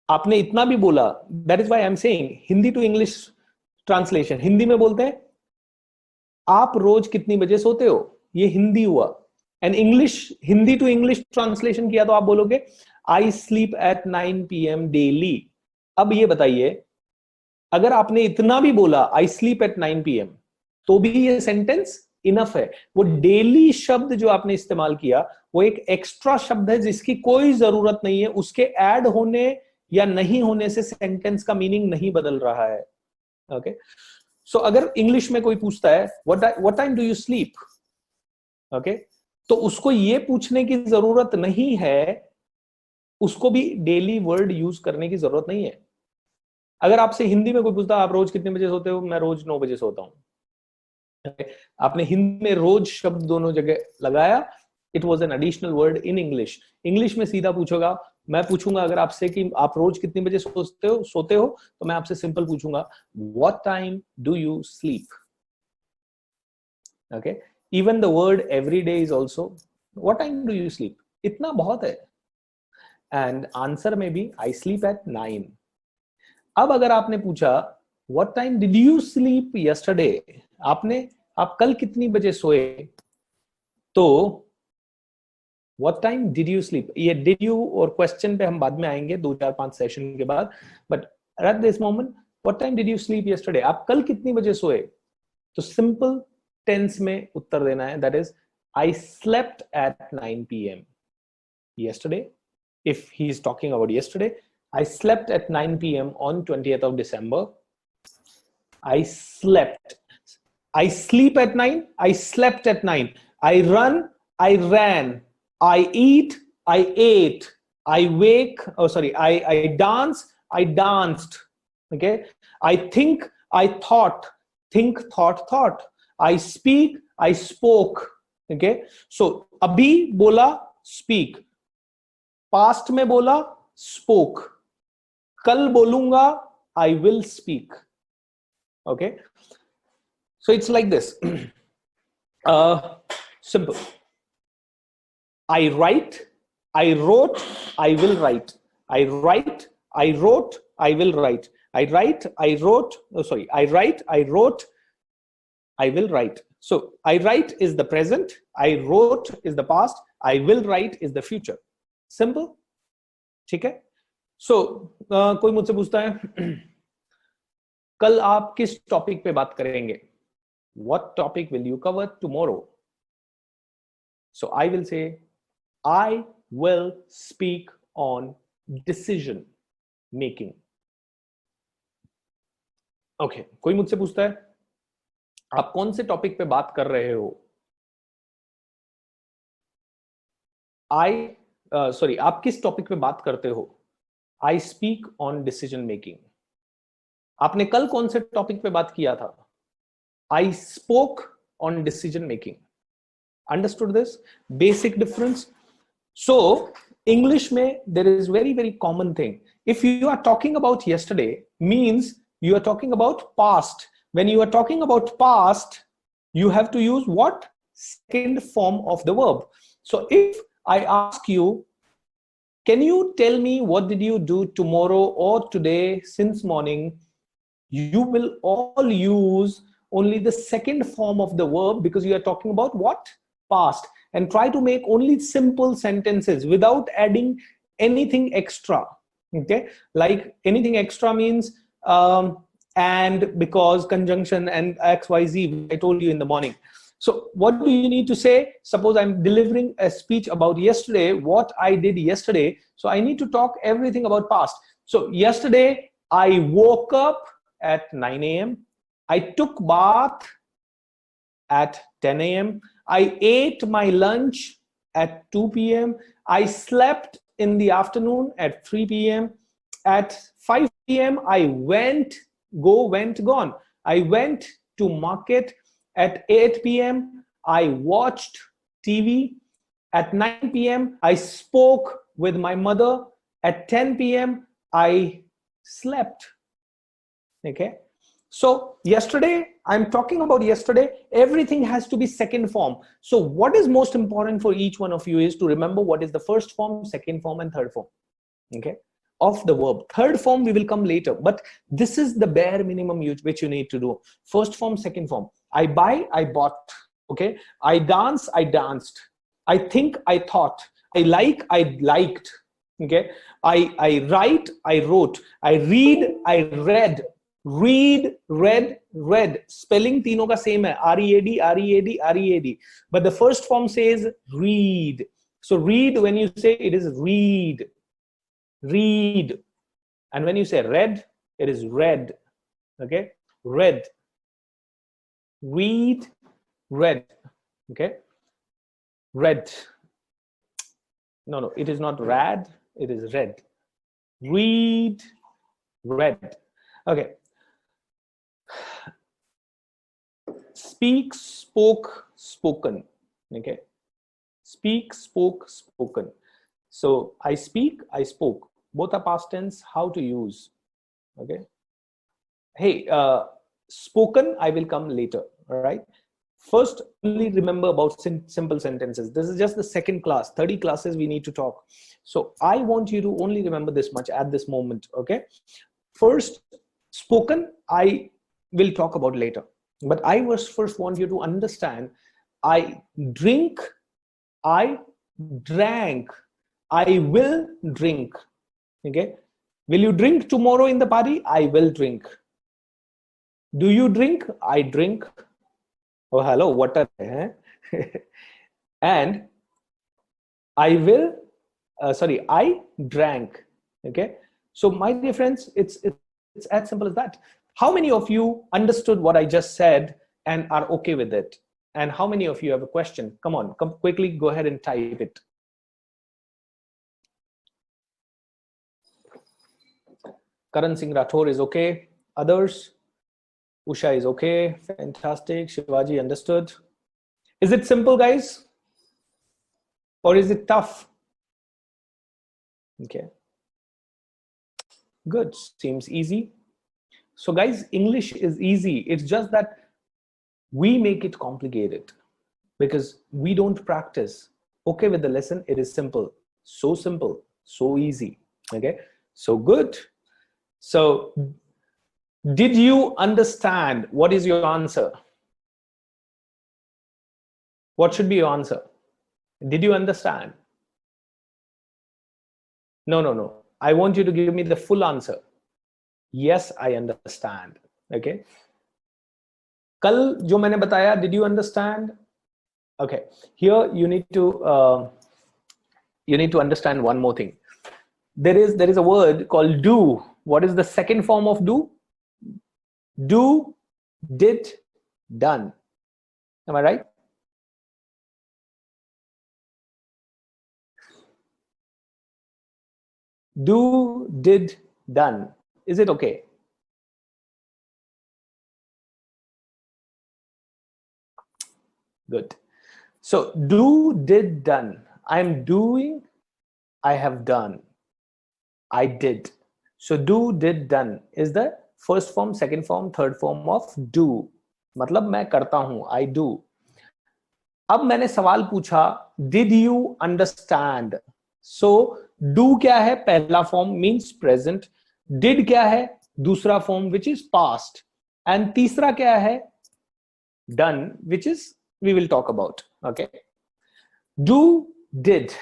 आपने इतना भी बोला. That is why I am saying Hindi to English translation. Hindi में बोलते हैं आप रोज कितनी बजे सोते हो, ये हिंदी हुआ. And English, Hindi to English translation किया तो आप बोलोगे I sleep at 9 PM daily. अब ये बताइए, अगर आपने इतना भी बोला आई स्लीप एट 9 PM, तो भी ये सेंटेंस इनफ है. वो डेली शब्द जो आपने इस्तेमाल किया, वो एक एक्स्ट्रा शब्द है जिसकी कोई जरूरत नहीं है. उसके ऐड होने या नहीं होने से सेंटेंस का मीनिंग नहीं बदल रहा है. ओके, सो अगर इंग्लिश में कोई पूछता है what time do you sleep, okay, तो उसको ये पूछने की जरूरत नहीं है, उसको भी डेली वर्ड यूज करने की जरूरत नहीं है. अगर आपसे हिंदी में कोई पूछता है आप रोज कितने बजे सोते हो, मैं रोज 9 बजे सोता हूं. आपने हिंदी में रोज शब्द दोनों जगह लगाया, it was an additional word in English. English में सीधा पूछोगा, मैं पूछूंगा अगर आपसे कि आप रोज कितने बजे सोते हो, तो मैं आपसे सिंपल पूछूंगा what time do you sleep. Okay, even the word every day is also what time do you sleep. इतना बहुत है. एंड आंसर में भी आई स्लीप एट 9. अब अगर आपने पूछा what time did you sleep yesterday, आप कल कितनी बजे सोए, तो what time did you sleep. ये डिड यू और क्वेश्चन पे हम बाद में आएंगे 2-4-5 सेशन के बाद. But at this moment what time did you sleep yesterday, आप कल कितनी बजे सोए, तो सिंपल टेंस में उत्तर देना है. That is I slept at 9 PM yesterday. If he is talking about yesterday, I slept at 9 PM on 20th of December. I slept. I sleep at 9. I slept at 9. I run. I ran. I eat. I ate. I wake. Oh, sorry. I dance. I danced. Okay. I think. I thought. Think, thought, thought. I speak. I spoke. Okay. So, abhi bola, speak. Past में बोला spoke, कल बोलूंगा I will speak. Okay, so it's like this. Simple. I write, I wrote, I will write. I write, I wrote, I will write. I write, I wrote, oh, sorry, I write, I wrote, I will write. So I write is the present, I wrote is the past, I will write is the future. Simple. ठीक है? So कोई मुझसे पूछता है कल आप किस topic पे बात करेंगे? What topic will you cover tomorrow? So I will say I will speak on decision making. Okay, कोई मुझसे पूछता है आप कौन से टॉपिक पे बात कर रहे हो? आप किस टॉपिक पे बात करते हो? I speak on decision making. आपने कल कौन से टॉपिक पे बात किया था? I spoke on decision making. Understood this basic difference? So English में there is very common thing. If you are talking about yesterday, means you are talking about past. When you are talking about past, you have to use what? Second form of the verb. So if I ask you, can you tell me what did you do tomorrow or today since morning? You will all use only the second form of the verb because you are talking about what? Past. And try to make only simple sentences without adding anything extra. Okay, like anything extra means and, because, conjunction, and XYZ I told you in the morning. So what do you need to say? Suppose I'm delivering a speech about yesterday, what I did yesterday. So I need to talk everything about past. So yesterday I woke up at 9 a.m. I took bath at 10 a.m. I ate my lunch at 2 p.m. I slept in the afternoon at 3 p.m. At 5 p.m. I went, gone. I went to market. At 8 p.m. I watched TV. At 9 p.m. I spoke with my mother. At 10 p.m. I slept. Okay. So yesterday, I'm talking about yesterday, everything has to be second form. So what is most important for each one of you is to remember what is the first form, second form, and third form. Okay. Of the verb. Third form we will come later, but this is the bare minimum which you need to do. First form, second form. I buy, I bought. Okay. I dance, I danced. I think, I thought. I like, I liked. Okay. I write, I wrote. I read, I read. Read, read, read. Spelling तीनों का same है. R-E-A-D, R-E-A-D, R-E-A-D. But the first form says read. So read, when you say it is read. Read. And when you say read, it is read. Okay. Read. Read, read. Okay. Read. No, it is not rad. It is read. Read, read. Okay. Speak, spoke, spoken. Okay. Speak, spoke, spoken. So I speak, I spoke. Both are past tense. How to use? Okay. Hey, spoken, I will come later. All right. First, only remember about simple sentences. This is just the second class. 30 classes we need to talk. So I want you to only remember this much at this moment. Okay. First, spoken, I will talk about later. But I first want you to understand, I drink, I drank, I will drink. Okay. Will you drink tomorrow in the party? I will drink. Do you drink? I drink. Oh, hello, water. And I will, I drank. Okay. So my dear friends, it's as simple as that. How many of you understood what I just said and are okay with it? And how many of you have a question? Come on, come quickly, go ahead and type it. Karan Singh Rathore is okay. Others? Usha is okay. Fantastic. Shivaji understood. Is it simple, guys? Or is it tough? Okay. Good. Seems easy. So guys, English is easy. It's just that we make it complicated because we don't practice. Okay, with the lesson, it is simple, so easy. Okay, so good. So did you understand? What is your answer? What should be your answer? Did you understand? No. I want you to give me the full answer. Yes, I understand. Okay. Kal jo maine bataya, did you understand? Okay. Here you need to understand one more thing. There is a word called do. What is the second form of do? Do, did, done. Am I right? Do, did, done. Is it okay? Good. So do, did, done. I'm doing, I have done, I did. So do, did, done is the first form, second form, third form of do. मतलब मैं करता हूं, I do. अब मैंने सवाल पूछा, did you understand? So do क्या है? पहला form means present. Did क्या है? दूसरा form which is past. And तीसरा क्या है? Done, which is we will talk about. Okay. Do, did.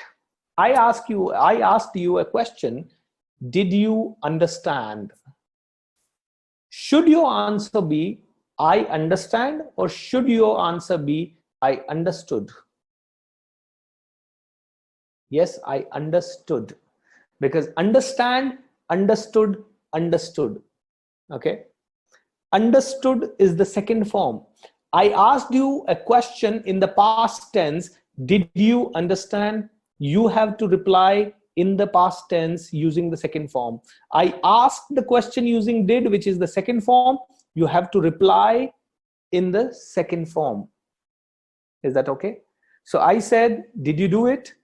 I asked you a question. Did you understand? Should your answer be I understand, or should your answer be I understood? Yes, I understood. Because understand, understood, understood. Okay. Understood is the second form. I asked you a question in the past tense. Did you understand? You have to reply in the past tense using the second form. I asked the question using did, which is the second form. You have to reply in the second form. Is that okay? So I said, did you do it?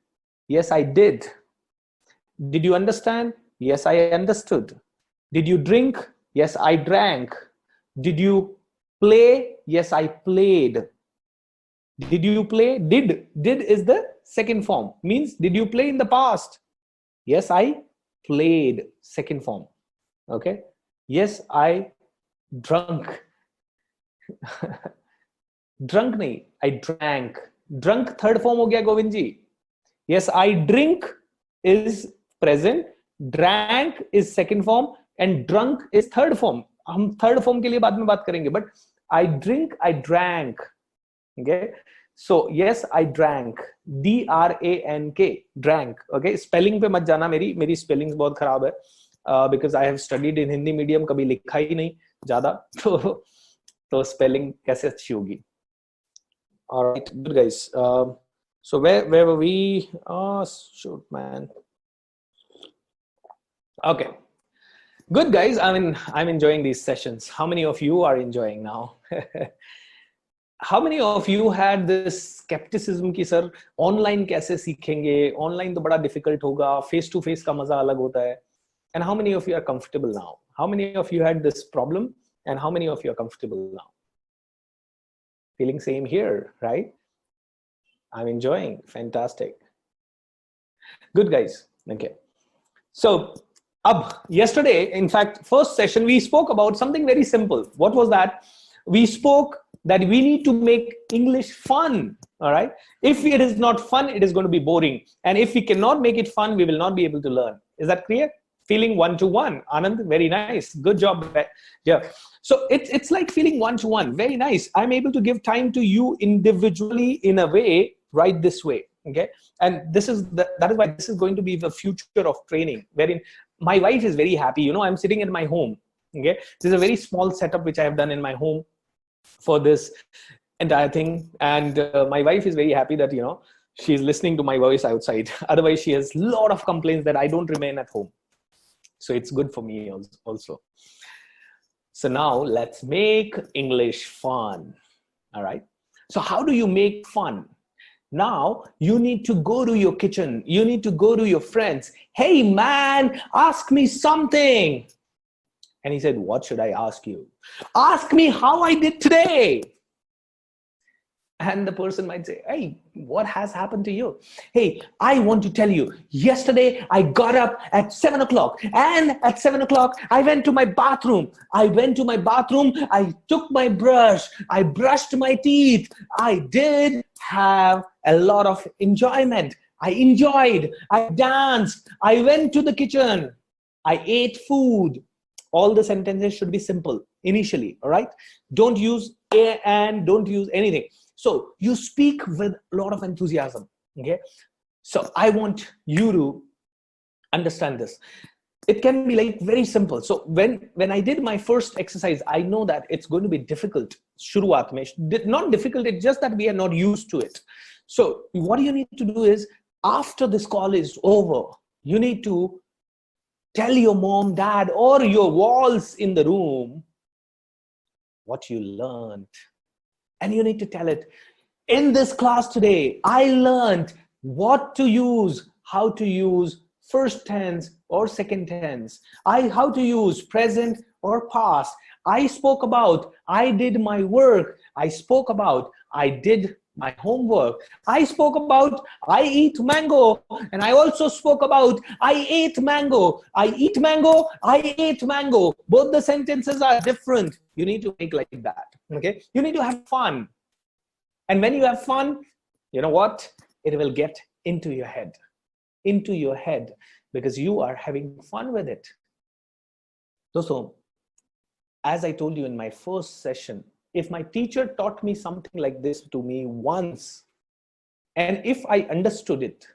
Yes, I did. Did you understand? Yes, I understood. Did you drink? Yes, I drank. Did you play? Yes, I played. Did you play? Did is the second form. Means, did you play in the past? Yes, I played. Second form. Okay. Yes, I drunk. Drunk nahi, I drank. Drunk third form ho gaya, Govind ji. Yes, I drink is present. Drank is second form and drunk is third form. हम third form के लिए बाद में बात करेंगे, but I drink, I drank. Okay. So yes, I drank. D-R-A-N-K. Drank. Okay. Spelling पे मत जाना, मेरी spellings बहुत खराब है. Because I have studied in Hindi medium, कभी लिखा ही नहीं ज़्यादा, तो spelling कैसे अच्छी होगी? All right, good guys. So where were we? Oh shoot, man. Okay. Good guys. I mean, I'm enjoying these sessions. How many of you are enjoying now? How many of you had this skepticism कि sir online कैसे सीखेंगे? Online तो बड़ा difficult होगा. Face to face का मजा अलग होता है. And how many of you are comfortable now? How many of you had this problem? And how many of you are comfortable now? Feeling same here, right? I'm enjoying. Fantastic. Good guys. Okay. So yesterday, in fact, first session, we spoke about something very simple. What was that? We spoke that we need to make English fun. All right. If it is not fun, it is going to be boring. And if we cannot make it fun, we will not be able to learn. Is that clear? Feeling one-to-one. Anand, very nice. Good job. Yeah. So it's like feeling one-to-one. Very nice. I'm able to give time to you individually in a way, right this way. Okay. And that is why this is going to be the future of training, wherein my wife is very happy. You know, I'm sitting at my home. Okay. This is a very small setup which I have done in my home for this entire thing. And my wife is very happy that, you know, she's listening to my voice outside. Otherwise, she has a lot of complaints that I don't remain at home. So it's good for me also. So now let's make English fun. All right. So how do you make fun? Now you need to go to your kitchen. You need to go to your friends. Hey man, ask me something. And he said, what should I ask you? Ask me how I did today. And the person might say, hey, what has happened to you? Hey, I want to tell you, yesterday I got up at 7 o'clock, and at 7 o'clock, I went to my bathroom. I took my brush, I brushed my teeth. I did have a lot of enjoyment. I enjoyed, I danced, I went to the kitchen, I ate food. All the sentences should be simple initially, all right? Don't use a and, don't use anything. So you speak with a lot of enthusiasm, okay? So I want you to understand this. It can be like very simple. So when I did my first exercise, I know that it's going to be difficult. Shuruaat mein, not difficult, it's just that we are not used to it. So what you need to do is, after this call is over, you need to tell your mom, dad, or your walls in the room what you learned. And you need to tell it. In this class today, I learned what to use, how to use first tense or second tense. How to use present or past. I spoke about, I did my work. I spoke about, I did my homework. I spoke about, I eat mango. And I also spoke about, I ate mango. I eat mango, I ate mango. Both the sentences are different. You need to make like that, okay? You need to have fun. And when you have fun, you know what? It will get into your head, because you are having fun with it. So, as I told you in my first session, if my teacher taught me something like this to me once, and if I understood it,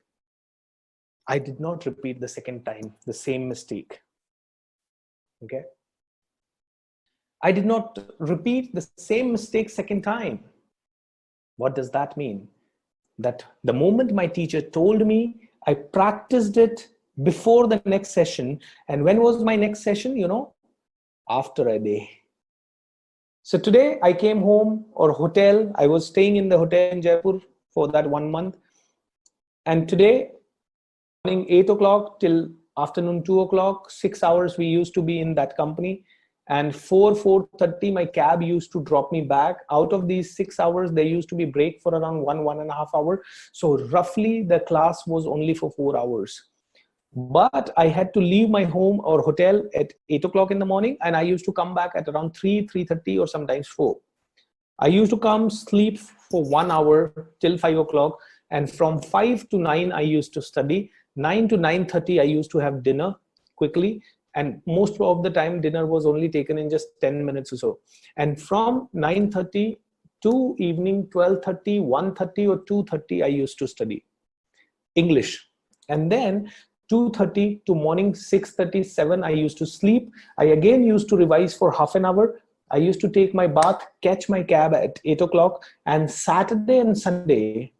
I did not repeat the second time the same mistake. Okay? I did not repeat the same mistake second time. What does that mean? That the moment my teacher told me, I practiced it before the next session. And when was my next session? You know, after a day. So today I came home or hotel. I was staying in the hotel in Jaipur for that 1 month. And today, morning 8 o'clock till afternoon 2 o'clock, 6 hours we used to be in that company. And 4:30, my cab used to drop me back. Out of these 6 hours, there used to be break for around 1.5 hours. So roughly the class was only for 4 hours. But I had to leave my home or hotel at 8 o'clock in the morning, and I used to come back at around 3:30 or sometimes 4. I used to come sleep for 1 hour till 5 o'clock, and from 5 to 9 I used to study. 9 to 9:30 I used to have dinner quickly, and most of the time dinner was only taken in just 10 minutes or so. And from 9:30 to evening 12:30, 1:30 or 2:30 I used to study English. And then 2:30 to morning 6:30, 7 I used to sleep. I again used to revise for half an hour. I used to take my bath, catch my cab at 8 o'clock, and Saturday and Sunday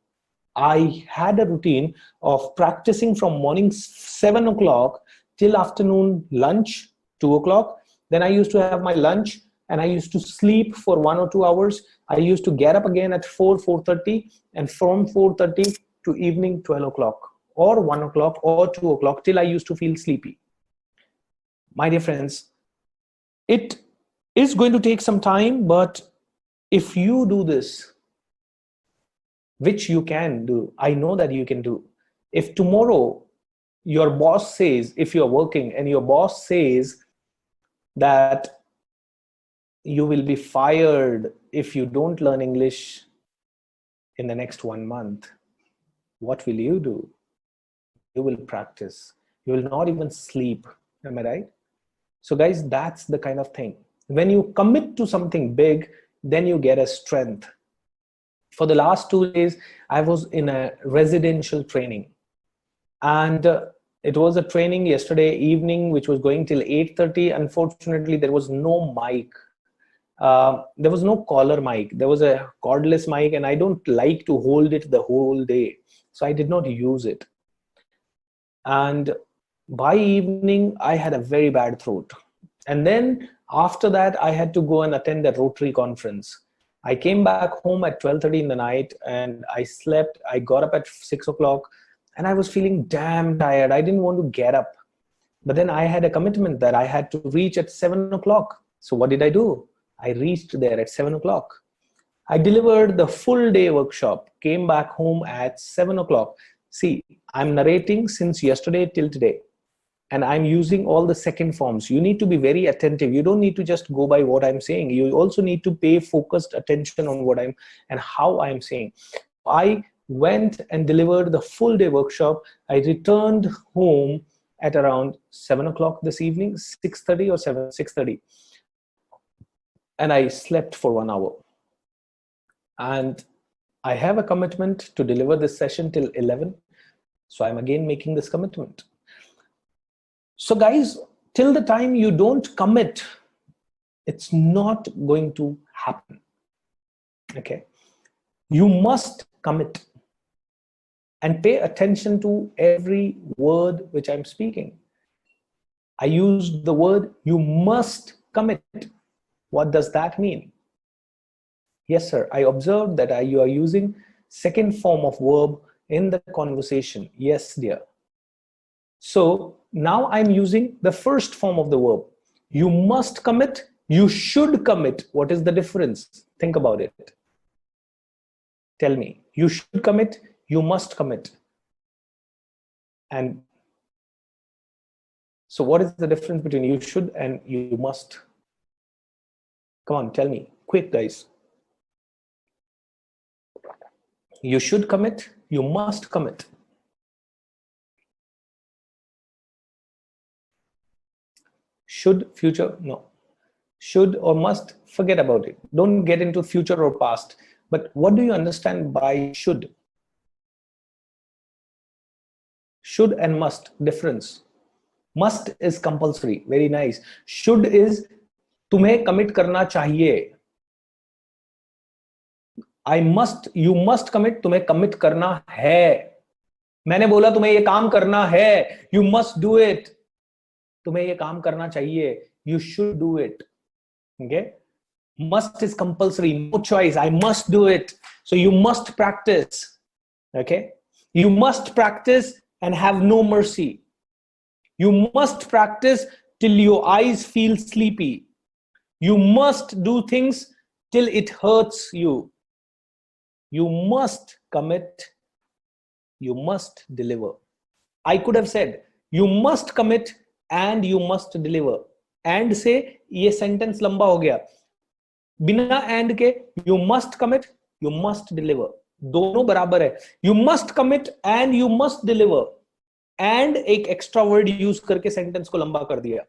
I had a routine of practicing from morning 7 o'clock till afternoon lunch, 2 o'clock. Then I used to have my lunch and I used to sleep for 1 or 2 hours. I used to get up again at 4:30, and from 4:30 to evening 12 o'clock or 1 o'clock or 2 o'clock till I used to feel sleepy. My dear friends, it is going to take some time, but if you do this, which you can do, I know that you can do. If tomorrow your boss says, if you're working and your boss says that you will be fired if you don't learn English in the next 1 month, what will you do? You will practice. You will not even sleep. Am I right? So guys, that's the kind of thing. When you commit to something big, then you get a strength. For the last 2 days, I was in a residential training. And it was a training yesterday evening, which was going till 8:30. Unfortunately, there was no mic. There was no collar mic. There was a cordless mic, and I don't like to hold it the whole day. So I did not use it. And by evening, I had a very bad throat. And then after that, I had to go and attend a Rotary conference. I came back home at 12:30 in the night and I slept. I got up at 6 o'clock and I was feeling damn tired. I didn't want to get up. But then I had a commitment that I had to reach at 7 o'clock. So what did I do? I reached there at 7 o'clock. I delivered the full day workshop, came back home at 7 o'clock. See, I'm narrating since yesterday till today, and I'm using all the second forms. You need to be very attentive. You don't need to just go by what I'm saying. You also need to pay focused attention on what I'm and how I'm saying. I went and delivered the full day workshop. I returned home at around 7 o'clock this evening, 6:30 or 6:30. And I slept for 1 hour. And I have a commitment to deliver this session till 11. So I'm again making this commitment. So guys, till the time you don't commit, it's not going to happen. Okay. You must commit and pay attention to every word which I'm speaking. I used the word you must commit. What does that mean? Yes, sir. I observed that you are using second form of verb in the conversation. Yes, dear. So now I'm using the first form of the verb. You must commit. You should commit. What is the difference? Think about it. Tell me. You should commit. You must commit. And so what is the difference between you should and you must? Come on, tell me. Quick, guys. You should commit, you must commit. Should, future, no. Should or must, forget about it. Don't get into future or past. But what do you understand by should? Should and must, difference. Must is compulsory, very nice. Should is तुम्हें commit करना चाहिए. I must, you must commit, तुम्हें commit करना है. मैंने बोला तुम्हें ये काम करना है. You must do it. तुम्हें ये काम करना चाहिए. You should do it. Okay? Must is compulsory, no choice. I must do it. So you must practice. Okay? You must practice and have no mercy. You must practice till your eyes feel sleepy. You must do things till it hurts you. You must commit. You must deliver. I could have said, you must commit and you must deliver. And से ये sentence लंबा हो गया. बिना and के you must commit, you must deliver. दोनों बराबर है. You must commit and you must deliver. And एक extra word use करके sentence को लंबा कर दिया.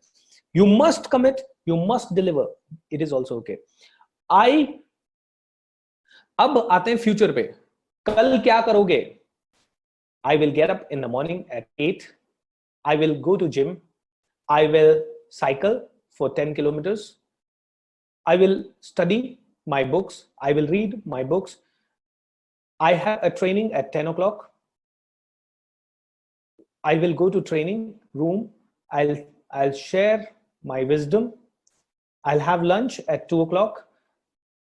You must commit, you must deliver. It is also okay. अब आते हैं future पे. कल क्या करोगे? I will get up in the morning at 8. I will go to gym. I will cycle for 10 kilometers. I will study my books. I will read my books. I have a training at 10 o'clock. I will go to training room. I'll share my wisdom. I'll have lunch at 2 o'clock.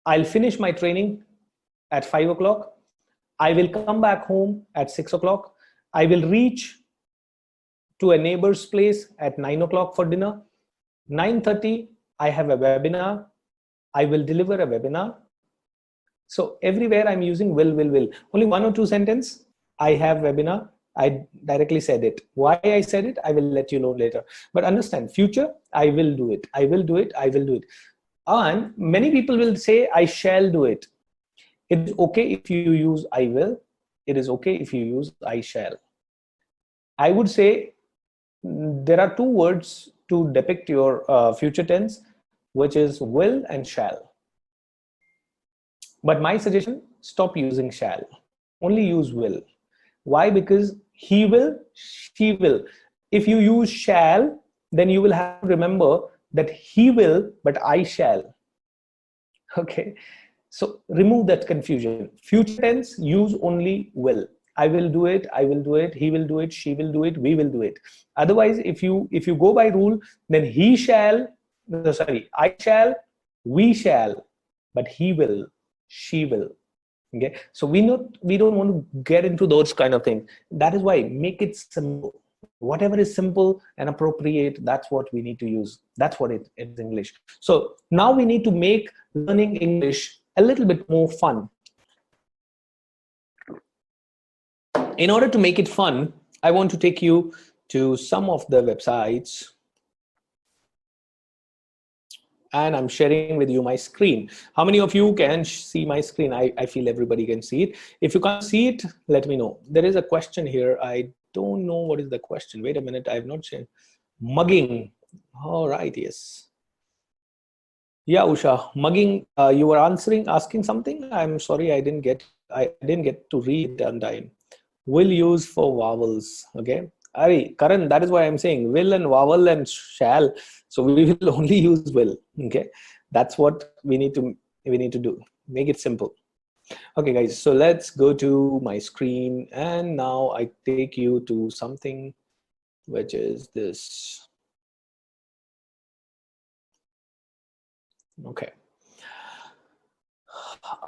I'll finish my training at 5 o'clock. I will come back home at 6 o'clock. I will reach to a neighbor's place at 9 o'clock for dinner. 9:30, I have a webinar. I will deliver a webinar. So everywhere I'm using will. Only 1 or 2 sentences. I have webinar. I directly said it. Why I said it, I will let you know later. But understand, future, I will do it. I will do it. I will do it. And many people will say, I shall do it. It's okay if you use I will. It is okay if you use I shall. I would say there are 2 words to depict your future tense, which is will and shall. But my suggestion, stop using shall. Only use will. Why? Because he will, she will. If you use shall, then you will have to remember that he will, but I shall. Okay. So remove that confusion. Future tense, use only will. I will do it, I will do it, he will do it, she will do it, we will do it. Otherwise, if you go by rule, then he shall, I shall, we shall, but he will, she will. Okay, so we don't want to get into those kind of things. That is why make it simple. Whatever is simple and appropriate, that's what we need to use. That's what it is English. So now we need to make learning English a little bit more fun. In order to make it fun, I want to take you to some of the websites. And I'm sharing with you my screen. How many of you can see my screen? I feel everybody can see it. If you can't see it, let me know. There is a question here. I don't know what is the question. Wait a minute, I have not seen. Mugging. All right, yes. Yeah, Usha, mugging, you were asking something? I'm sorry, I didn't get to read on time. Will use for vowels, okay? Ari, Karan, that is why I'm saying will and vowel and shall. So we will only use will, okay? That's what we need to do. Make it simple. Okay, guys, so let's go to my screen. And now I take you to something which is this. Okay.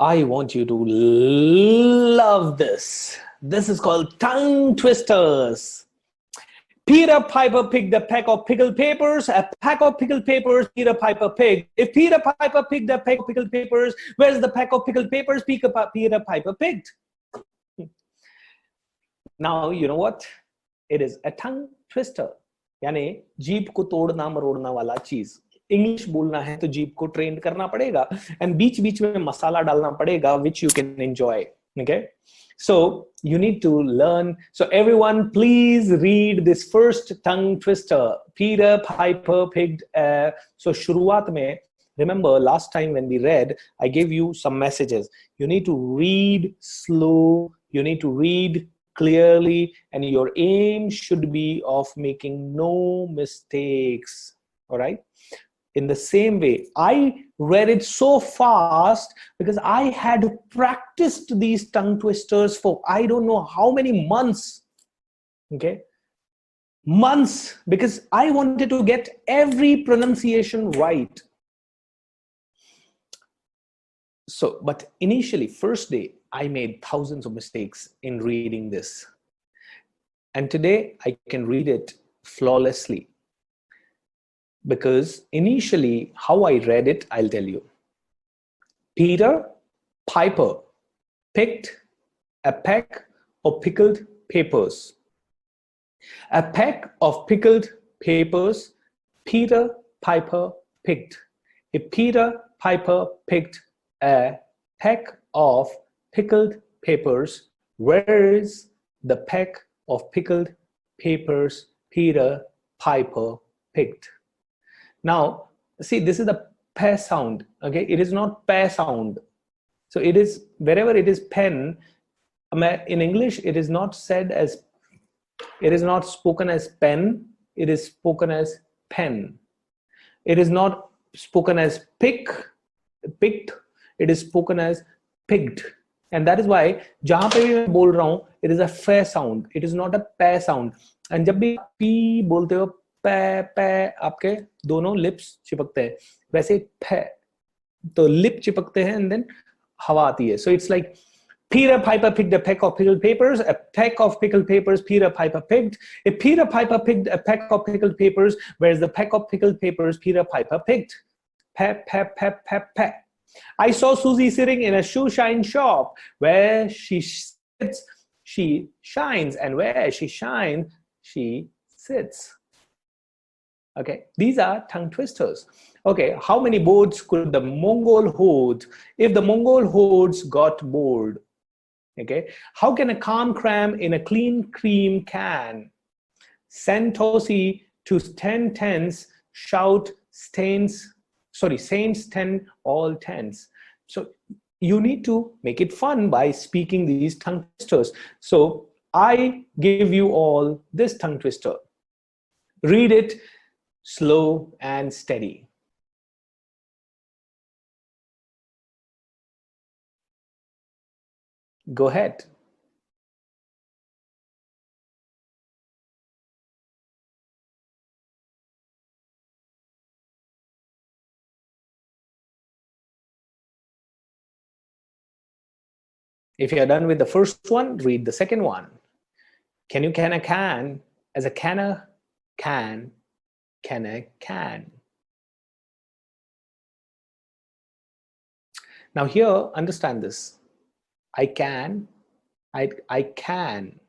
I want you to love this. This is called tongue twisters. Peter Piper picked a peck of pickled papers. A pack of pickled papers Peter Piper picked. If Peter Piper picked a peck of pickled papers, where's the pack of pickled papers Peter Piper picked? Now, you know what? It is a tongue twister. यानी जीभ को तोड़ना मरोड़ना वाला चीज. English बोलना है तो जीभ को ट्रेन करना पड़ेगा and बीच बीच में मसाला डालना पड़ेगा which you can enjoy. Okay, so you need to learn. So everyone please read this first tongue twister. Peter Piper picked a. So शुरुआत में, remember last time when we read, I gave you some messages. You need to read slow, you need to read clearly, and your aim should be of making no mistakes. All right, in the same way, I read it so fast because I had practiced these tongue twisters for I don't know how many months. Okay, months, because I wanted to get every pronunciation right. So, but initially, first day, I made thousands of mistakes in reading this. And today I can read it flawlessly. Because initially, how I read it, I'll tell you. Peter Piper picked a peck of pickled papers. A peck of pickled papers Peter Piper picked. If Peter Piper picked a peck of pickled papers, where is the peck of pickled papers Peter Piper picked? Now, see, this is the pe sound, okay? It is not pe sound. So it is, wherever it is pen, in English, it is not said as, it is not spoken as pen, it is spoken as pen. It is not spoken as picked, it is spoken as picked. And that is why, जहाँ पे भी मैं बोल रहा हूँ, it is a fe sound, it is not a pe sound. And जब भी p बोलते हो, पे आपके दोनों लिप्स चिपकते हैं, वैसे फे तो लिप चिपकते हैं and then हवा आती है. So it's like Peter Piper picked a peck of pickled papers. A peck of pickled papers Peter Piper picked. If Peter Piper picked a peck of pickled papers, where's the peck of pickled papers Peter Piper picked? Pe, pe, pe, pe, pe. I saw Susie sitting in a shoe shine shop. Where she sits, she shines, and where she shines, she sits. Okay, these are tongue twisters. Okay, how many boards could the Mongol hold if the Mongol hordes got bored? Okay, how can a calm cram in a clean cream can? Santosi to 10 tens shout saints 10 all tens. So you need to make it fun by speaking these tongue twisters. So I give you all this tongue twister. Read it slow and steady. Go ahead. If you're done with the first one, read the second one. Can you can a can as a canner, can, canner, can. Now here, understand this. I can, I can.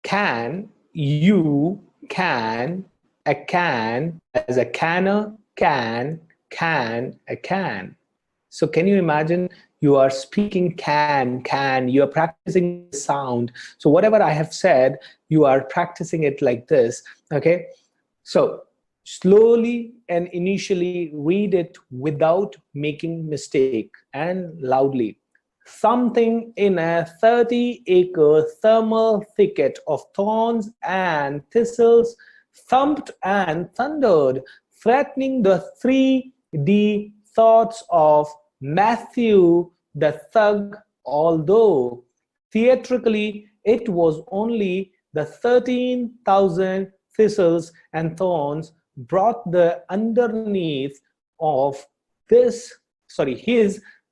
Can, you, can, a can, as a canner, can, a can. So can you imagine you are speaking can, you are practicing the sound. So whatever I have said, you are practicing it like this, okay? So slowly and initially read it without making mistake and loudly. Something in a 30-acre thermal thicket of thorns and thistles thumped and thundered, threatening the 3D thoughts of Matthew the thug, although theatrically it was only the 13,000 thistles and thorns brought the underneath of his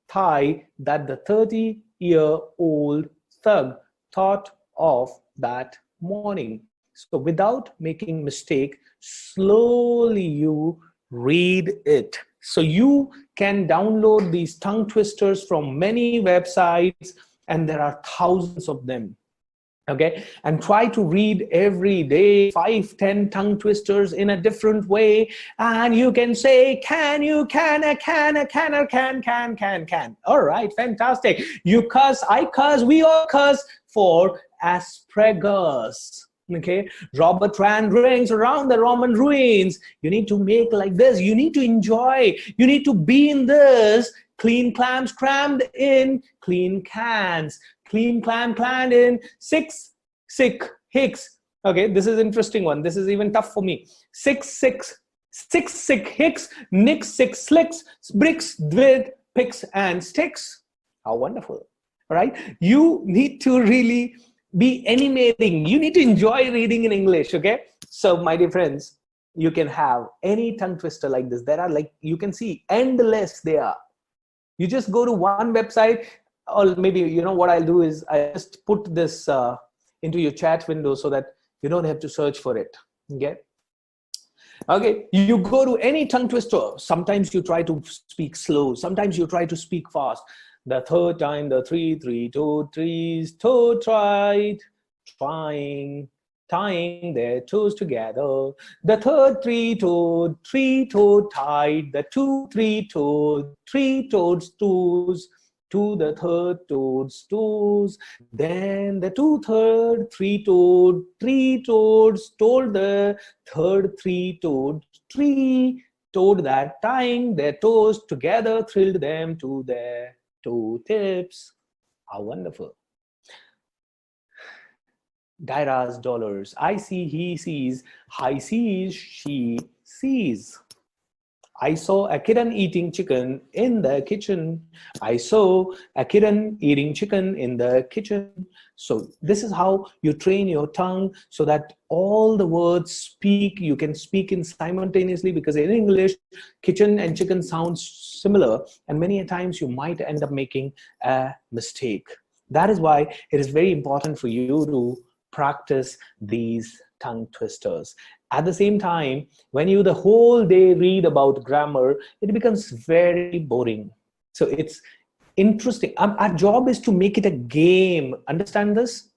thigh that the 30-year-old thug thought of that morning. So without making mistake, slowly you read it. So you can download these tongue twisters from many websites, and there are thousands of them. Okay, and try to read every day 5-10 tongue twisters in a different way, and you can say can, you can, a can, a canner, can. All right, fantastic. You cuss, I cuss, we all cuss for asparagus. Okay, Robert Rand rings around the Roman ruins. You need to make like this. You need to enjoy. You need to be in this. Clean clams crammed in clean cans. Clean clam planned in six sick hicks. Okay, this is interesting one. This is even tough for me. Six sick hicks, nicks, six slicks, bricks with picks and sticks. How wonderful. All right, you need to really be animating. You need to enjoy reading in English. Okay, so my dear friends, you can have any tongue twister like this. There are, like, you can see endless. They are. You just go to one website, or maybe, you know what I'll do is I just put this into your chat window so that you don't have to search for it. Okay, you go to any tongue twister. Sometimes you try to speak slow, sometimes you try to speak fast. The third time, the 3 3 2 3's toe tried, trying, tying their toes together. The third 3-toed, 3-toed tied, the 2 3-toed, 3-toed toes to the third toad's toes. Then the 2-third 3-toed, 3-toads told the third 3-toed toad that tying their toes together thrilled them to their toe tips. How wonderful. Daira's dollars. I see, he sees, I sees, she sees. I saw a kitten eating chicken in the kitchen. I saw a kitten eating chicken in the kitchen. So this is how you train your tongue so that all the words you can speak in simultaneously, because in English, kitchen and chicken sounds similar, and many a times you might end up making a mistake. That is why it is very important for you to practice these tongue twisters. At the same time, when you the whole day read about grammar, it becomes very boring. So it's interesting. Our job is to make it a game. Understand this?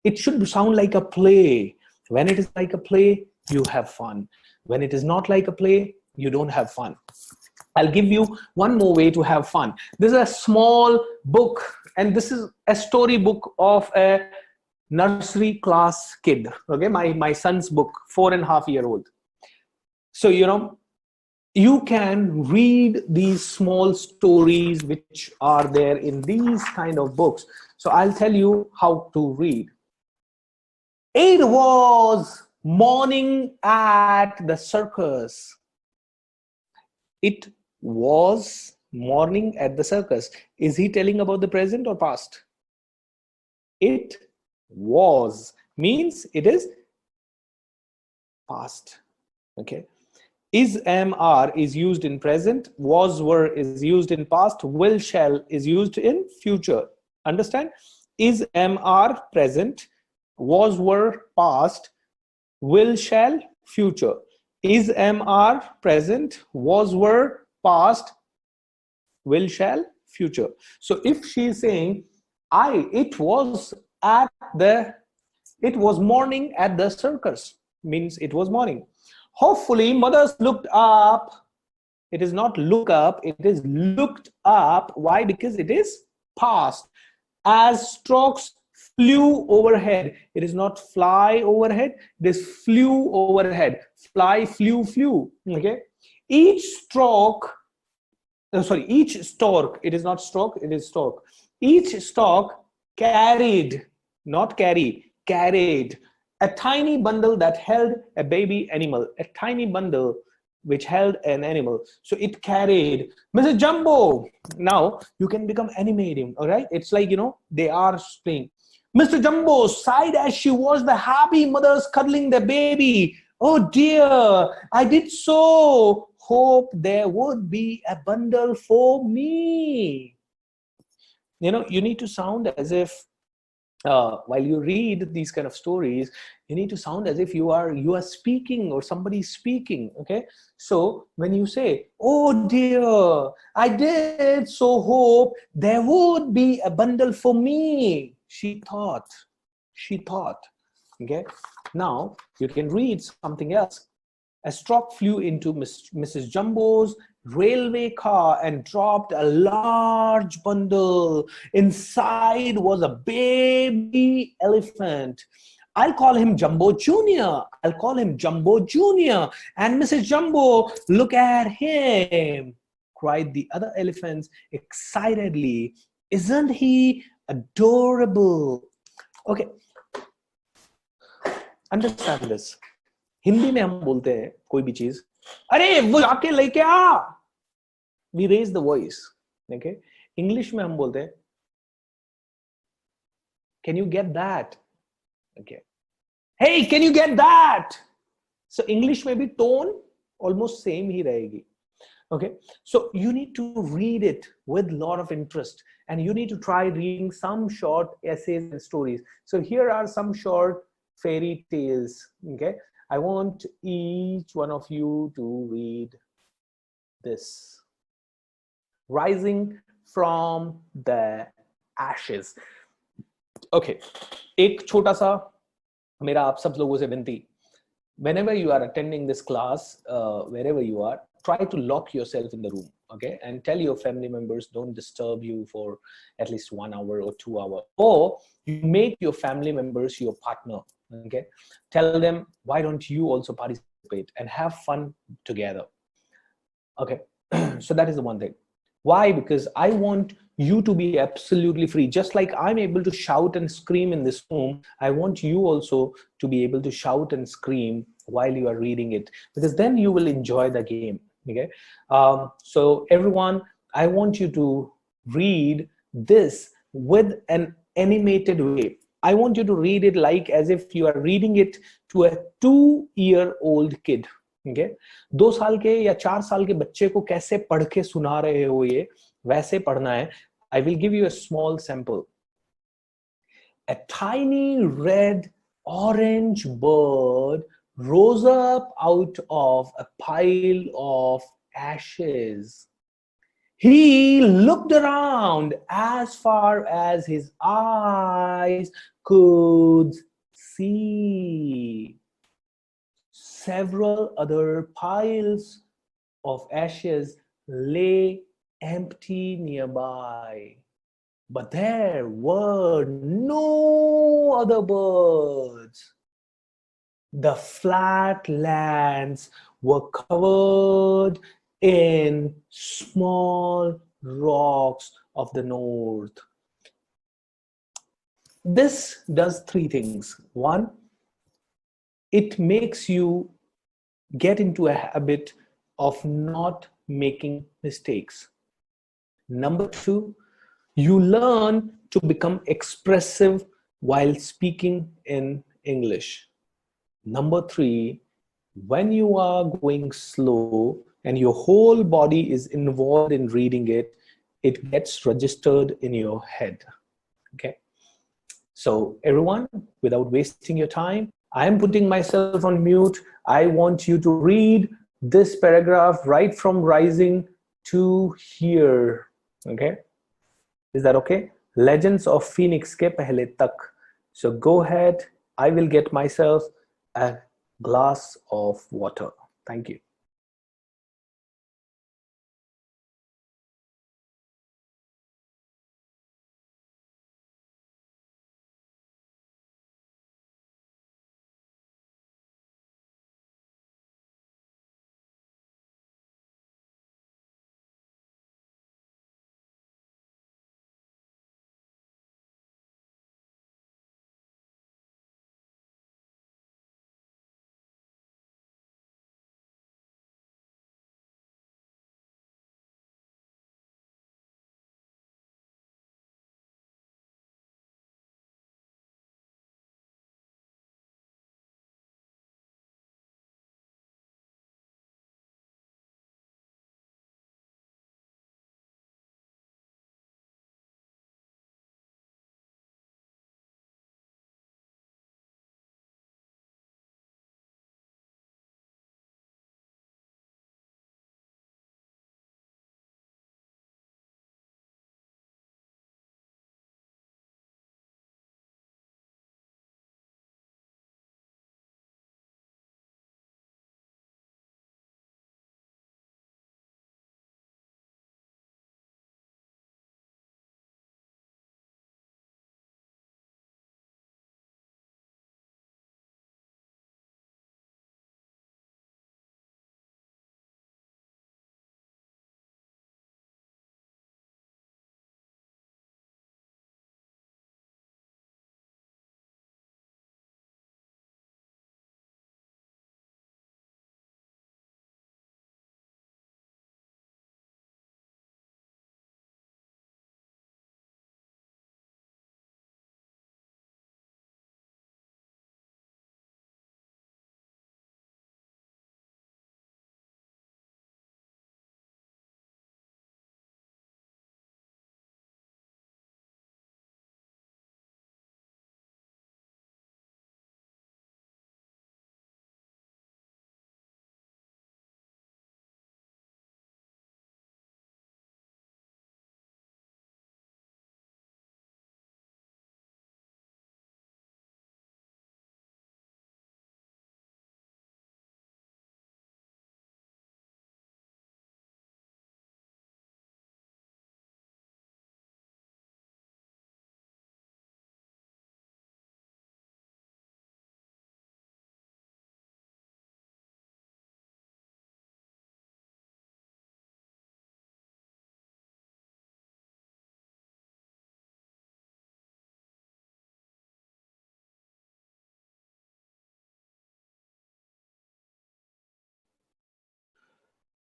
It should sound like a play. When it is like a play, you have fun. When it is not like a play, you don't have fun. I'll give you one more way to have fun. This is a small book, and this is a story book of a nursery class kid. Okay, my son's book, 4.5-year-old. So, you know, you can read these small stories which are there in these kind of books. So I'll tell you how to read. It was morning at the circus. It was morning at the circus. Is he telling about the present or past? It was means it is past. Okay, is, am, are is used in present, was, were is used in past, will, shall is used in future. Understand? Is, am, are present, was, were past, Will, shall, future. Is, am, are, present. Was, were, past. Will, shall, future. So if she is saying, it was morning at the circus, means it was morning. Hopefully, mothers looked up. It is not look up, it is looked up. Why? Because it is past. As storks flew overhead. It is not fly overhead, it is flew overhead. Fly, flew. Okay. Each stork, it is not stork, it is stork. Each stork carried, not carry, carried a tiny bundle that held a baby animal. A tiny bundle which held an animal. So it carried Mrs. Jumbo. Now you can become animating, all right? It's like, they are playing. Mr. Jumbo sighed as she watched the happy mothers cuddling their baby. Oh dear, I did so hope there would be a bundle for me. You need to sound as if, while you read these kind of stories, you need to sound as if you are speaking or somebody speaking. Okay, so when you say, oh dear, I did so hope there would be a bundle for me, she thought. Okay, now you can read something else. A stork flew into Mrs. Jumbo's railway car and dropped a large bundle. Inside was a baby elephant. I'll call him Jumbo Jr. And Mrs. Jumbo, look at him, cried the other elephants excitedly. Isn't he adorable? Okay, understand this. Hindi में हम बोलते हैं कोई भी चीज, अरे वो आके लेके आ, we raise the voice. Okay, English में हम बोलते हैं can you get that? Okay, hey, can you get that? So English में भी tone almost same ही रहेगी. Okay, so you need to read it with a lot of interest, and you need to try reading some short essays and stories. So here are some short fairy tales. Okay, I want each one of you to read this. Rising from the ashes. Okay, एक छोटा सा मेरा आप सब लोगों से विनती. Whenever you are attending this class, wherever you are, try to lock yourself in the room, okay? And tell your family members don't disturb you for at least 1 hour or 2 hours. Or you make your family members your partner, okay? Tell them, why don't you also participate and have fun together? Okay, so that is the one thing. Why? Because I want you to be absolutely free. Just like I'm able to shout and scream in this room, I want you also to be able to shout and scream while you are reading it, because then you will enjoy the game. Okay, so everyone, I want you to read this with an animated way. I want you to read it like as if you are reading it to a 2-year-old kid. Okay, 2 साल के या 4 साल के बच्चे को कैसे पढ़ के सुना रहे हो, ये वैसे पढ़ना है. I will give you a small sample. A tiny red orange bird rose up out of a pile of ashes. He looked around as far as his eyes could see. Several other piles of ashes lay empty nearby, but there were no other birds. The flat lands were covered in small rocks of the north. This does 3 things. 1, it makes you get into a habit of not making mistakes. Number 2, you learn to become expressive while speaking in English. Number 3, when you are going slow and your whole body is involved in reading it, it gets registered in your head. Okay. So everyone, without wasting your time, I am putting myself on mute. I want you to read this paragraph right from rising to here. Okay? Is that okay? Legends of Phoenix ke pehle tak. So go ahead. I will get myself a glass of water. Thank you.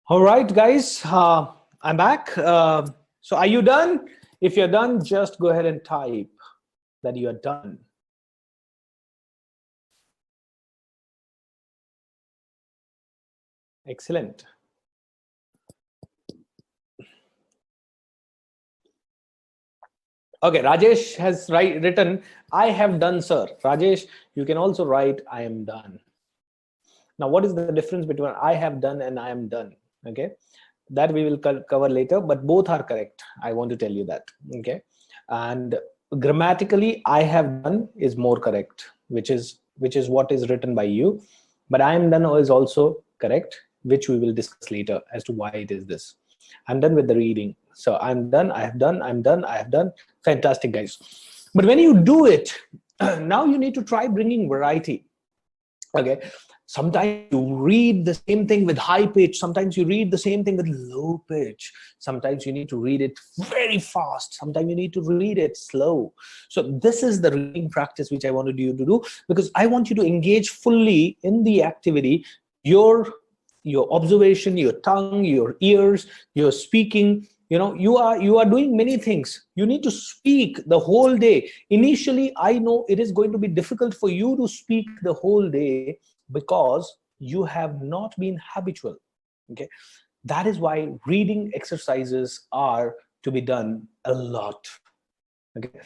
All right, guys, I'm back. So are you done? If you're done, just go ahead and type that you are done. Excellent. Okay, Rajesh has written, I have done, sir. Rajesh, you can also write, I am done. Now, what is the difference between I have done and I am done? Okay, that we will cover later, but both are correct. I want to tell you that. Okay, and grammatically, I have done is more correct, which is what is written by you. But I am done is also correct, which we will discuss later as to why it is this. I'm done with the reading. So I'm done, I have done, I'm done, I have done. Fantastic, guys. But when you do it, now you need to try bringing variety. Okay, sometimes you read the same thing with high pitch, sometimes you read the same thing with low pitch, sometimes you need to read it very fast, sometimes you need to read it slow. So this is the reading practice which I wanted you to do, because I want you to engage fully in the activity. Your observation, your tongue, your ears, your speaking, you are doing many things. You need to speak the whole day. Initially, I know it is going to be difficult for you to speak the whole day because you have not been habitual. Okay, that is why reading exercises are to be done a lot. Okay,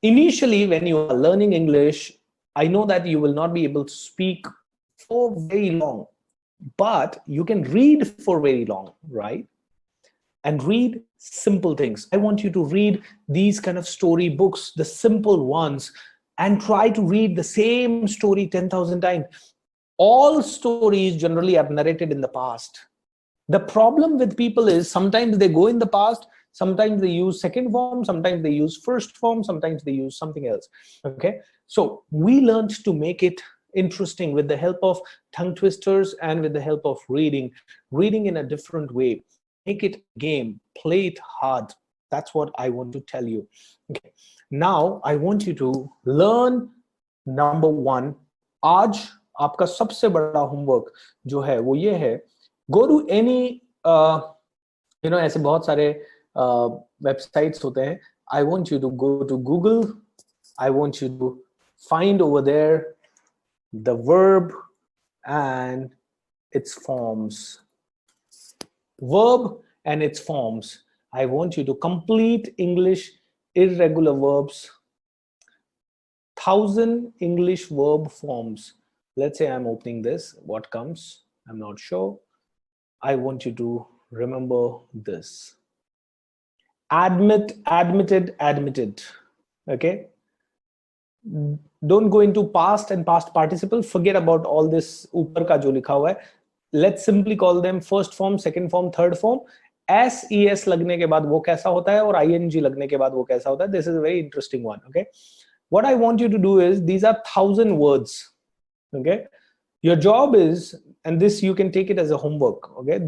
initially when you are learning English, I know that you will not be able to speak for very long, but you can read for very long, right? And read simple things. I want you to read these kind of story books, the simple ones, and try to read the same story 10,000 times. All stories generally are narrated in the past. The problem with people is sometimes they go in the past, sometimes they use second form, sometimes they use first form, sometimes they use something else. Okay, so we learned to make it interesting with the help of tongue twisters and with the help of reading in a different way. Make it a game, play it hard. That's what I want to tell you. Okay, now I want you to learn number one. आज आपका सबसे बड़ा homework जो है वो ये है, go to any ऐसे बहुत सारे websites होते हैं. I want you to go to Google. I want you to find over there the verb and its forms. Verb and its forms. I want you to complete English irregular verbs. 1,000 English verb forms. Let's say I'm opening this. What comes? I'm not sure. I want you to remember this. Admit, admitted, admitted. Okay. Don't go into past and past participle. Forget about all this ऊपर का जो लिखा हुआ है. Let's simply call them first form, second form, third form. SES लगने के बाद वो कैसा होता है और ING लगने के बाद वो कैसा होता है. This is a very interesting one. Okay. What I want you to do is, these are 1,000 words. Okay. Your job is, and this you can take it as a homework. Okay.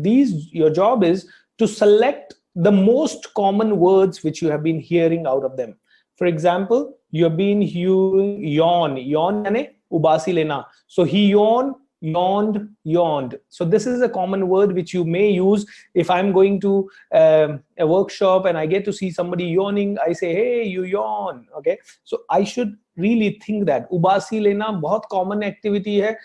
Your job is to select the most common words which you have been hearing out of them. For example, you've been hearing yawn. Yawn यानी उबासी लेना. So he yawned, yawned, yawned. So this is a common word which you may use. If I'm going to a workshop and I get to see somebody yawning, I say, hey, you yawn. Okay. So I should really think that उबासी लेना बहुत common activity है.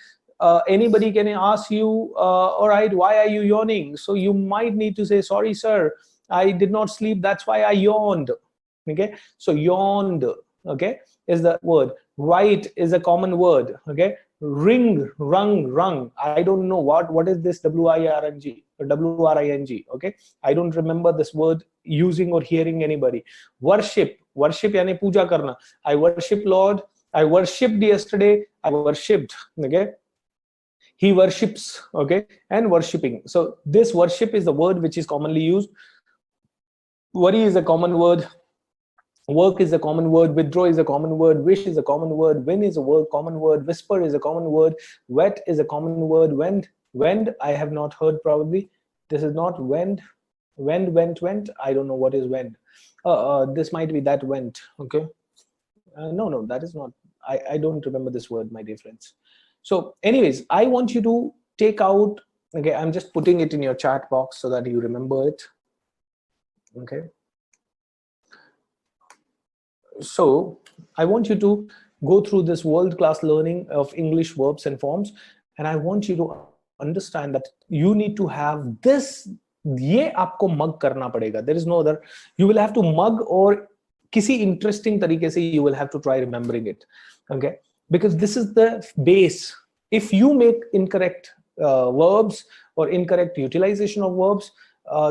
Anybody can ask you, all right, why are you yawning? So you might need to say, sorry, sir, I did not sleep. That's why I yawned. Okay. So yawned, okay, is the word. Write is a common word. Okay. Ring, rung, rung. I don't know what is this W-I-R-N-G or W-R-I-N-G. Okay. I don't remember this word using or hearing anybody. Worship. Worship yani puja karna. I worship Lord. I worshipped yesterday. I worshipped. Okay. He worships. Okay. And worshipping. So this worship is the word which is commonly used. Worry is a common word. Work is a common word. Withdraw is a common word. Wish is a common word. Win is a common word. Whisper is a common word. Wet is a common word. Wend, I have not heard probably. This is not wend. Went. I don't know what is wend. This might be that went. Okay. No, that is not. I don't remember this word, my dear friends. So anyways, I want you to take out. Okay, I'm just putting it in your chat box so that you remember it. Okay. So I want you to go through this world-class learning of English verbs and forms, and I want you to understand that you need to have this. ये आपको mug करना पड़ेगा. There is no other. You will have to mug or किसी interesting तरीके से you will have to try remembering it. Okay, because this is the base. If you make incorrect verbs or incorrect utilization of verbs,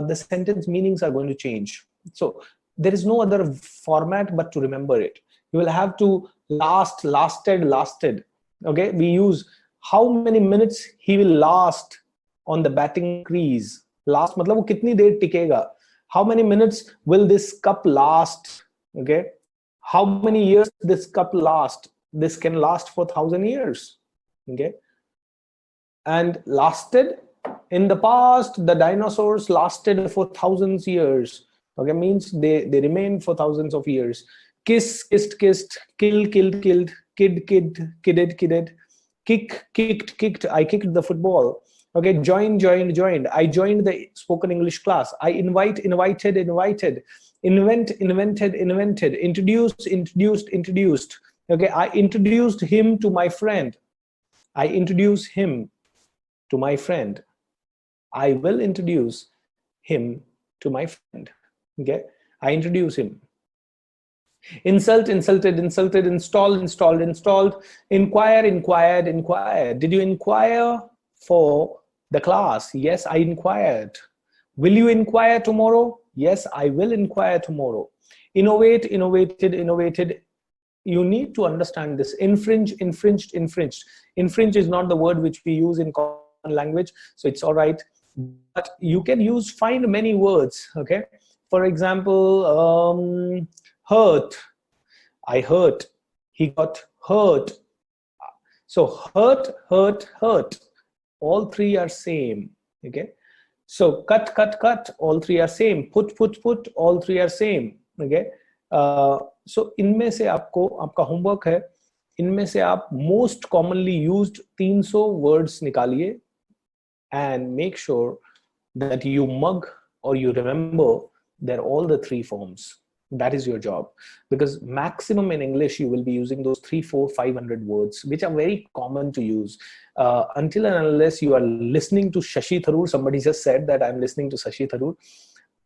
the sentence meanings are going to change. So there is no other format but to remember it. You will have to lasted. Okay, we use how many minutes he will last on the batting crease. Last मतलब वो कितनी देर टिकेगा. How many minutes will this cup last? Okay, how many years this cup last? This can last for 1,000 years. Okay, and lasted in the past, the dinosaurs lasted for thousands of years. Okay, means they remained for thousands of years. Kiss, kissed, kissed, kill, killed, killed, kid, kidded, kicked. I kicked the football. Okay, joined. I joined the spoken English class. I invited. Invent, invented. Introduced. Okay, I introduced him to my friend. I introduce him to my friend. I will introduce him to my friend. Okay, I introduce him. Insult, insulted, insulted, installed, installed, installed, inquire, inquired, inquired. Did you inquire for the class? Yes, I inquired. Will you inquire tomorrow? Yes, I will inquire tomorrow. Innovate, innovated, innovated. You need to understand this. Infringe, infringed, infringed. Infringe is not the word which we use in common language, so it's all right. But you can find many words, okay? For example, hurt. I hurt. He got hurt. So hurt, hurt, hurt. All three are same, okay? So cut, cut, cut. All three are same. Put, put, put. All three are same, okay? So इनमें से आपका homework है, इनमें से आप most commonly used 300 words निकालिए and make sure that you mug or you remember they're all the three forms. That is your job, because maximum in English you will be using those 300, 400, 500 words which are very common to use. Until and unless you are listening to Shashi Tharoor, somebody just said that I'm listening to Shashi Tharoor.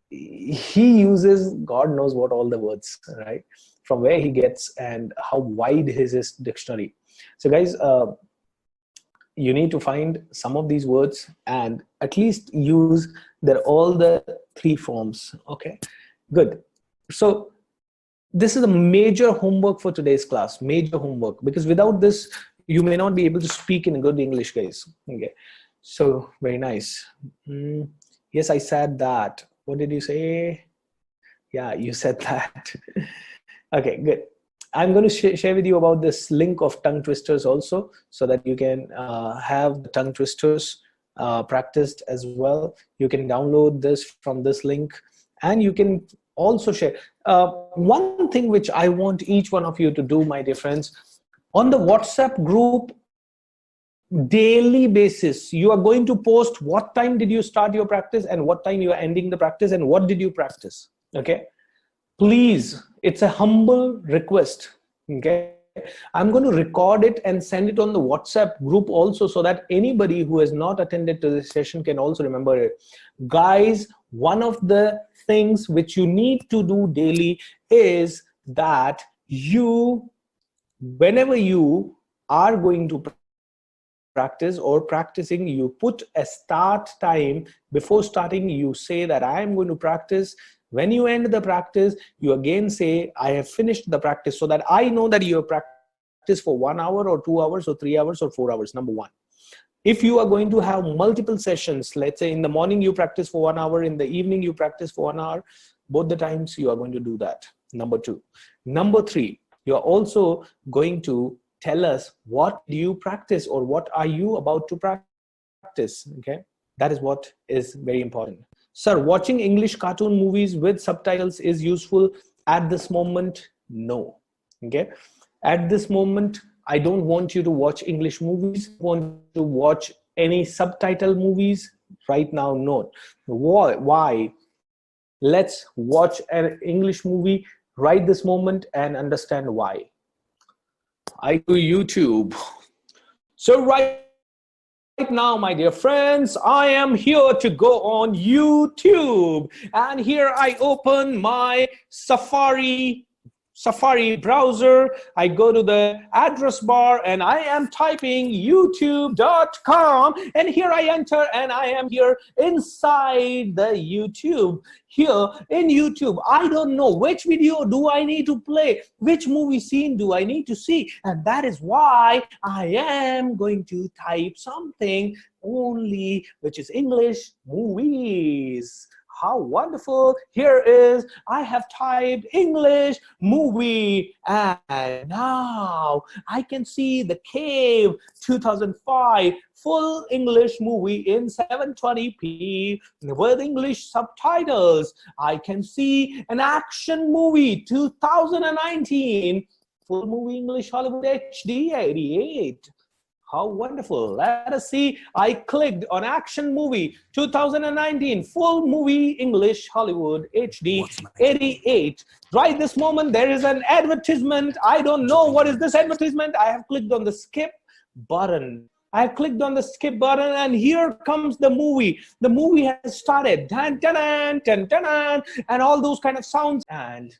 He uses God knows what all the words, right? From where he gets and how wide is his dictionary. So guys, you need to find some of these words and at least use all the three forms, okay? Good. So this is a major homework for today's class, major homework, because without this, you may not be able to speak in good English, guys, okay? So very nice. Yes, I said that. What did you say? Yeah, you said that. Okay, good. I'm going to share with you about this link of tongue twisters also, so that you can have the tongue twisters practiced as well. You can download this from this link, and you can also share. One thing which I want each one of you to do, my dear friends, on the WhatsApp group, daily basis, you are going to post what time did you start your practice and what time you are ending the practice and what did you practice, okay? Please, it's a humble request, okay? I'm going to record it and send it on the WhatsApp group also, so that anybody who has not attended to this session can also remember it. Guys, one of the things which you need to do daily is that you, whenever you are going to practice or practicing, you put a start time. Before starting, you say that I am going to practice. When you end the practice, you again say, I have finished the practice, so that I know that you have practiced for 1 hour or 2 hours or 3 hours or 4 hours, number one. If you are going to have multiple sessions, let's say in the morning you practice for 1 hour, in the evening you practice for 1 hour, both the times you are going to do that, number two. Number three, you are also going to tell us what do you practice or what are you about to practice, okay? That is what is very important. Sir, watching English cartoon movies with subtitles is useful at this moment? No, okay? At this moment, I don't want you to watch English movies. I want to watch any subtitle movies right now, no. Why? Let's watch an English movie right this moment and understand why. I do YouTube. So right now, my dear friends, I am here to go on YouTube, and here I open my Safari browser. I go to the address bar and I am typing youtube.com, and here I enter and I am here inside the YouTube. Here in YouTube, I don't know which video do I need to play, which movie scene do I need to see, and that is why I am going to type something only which is English movies. How wonderful. Here is, I have typed English movie, and now I can see The Cave 2005 full English movie in 720p with English subtitles. I can see an action movie 2019 full movie English Hollywood HD 88. How wonderful. Let us see. I clicked on action movie 2019 full movie English Hollywood HD 88. Right this moment there is an advertisement. I don't know what is this advertisement. I have clicked on the skip button. I have clicked on the skip button, and here comes the movie. The movie has started. Dun, dun, dun, dun, dun, dun, and all those kind of sounds. And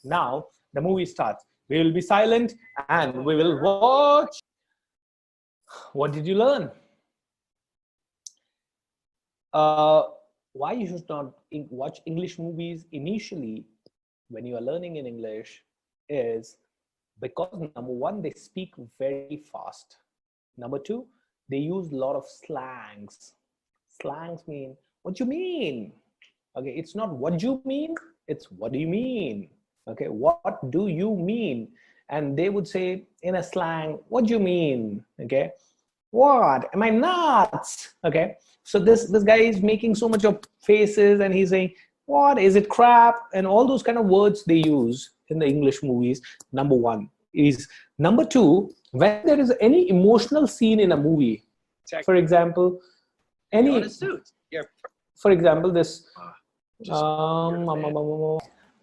now The movie starts. We will be silent and we will watch. What did you learn? Why you should not watch English movies initially when you are learning in English is because number one, they speak very fast. Number two, they use a lot of slangs. Slangs mean, what you mean? Okay, it's not what you mean, it's what do you mean? Okay, what do you mean? And they would say in a slang, what do you mean? Okay, what? Am I nuts? Okay, so this guy is making so much of faces and he's saying, what? Is it crap? And all those kind of words they use in the English movies, number one. Is number two, when there is any emotional scene in a movie, for example, for example, this,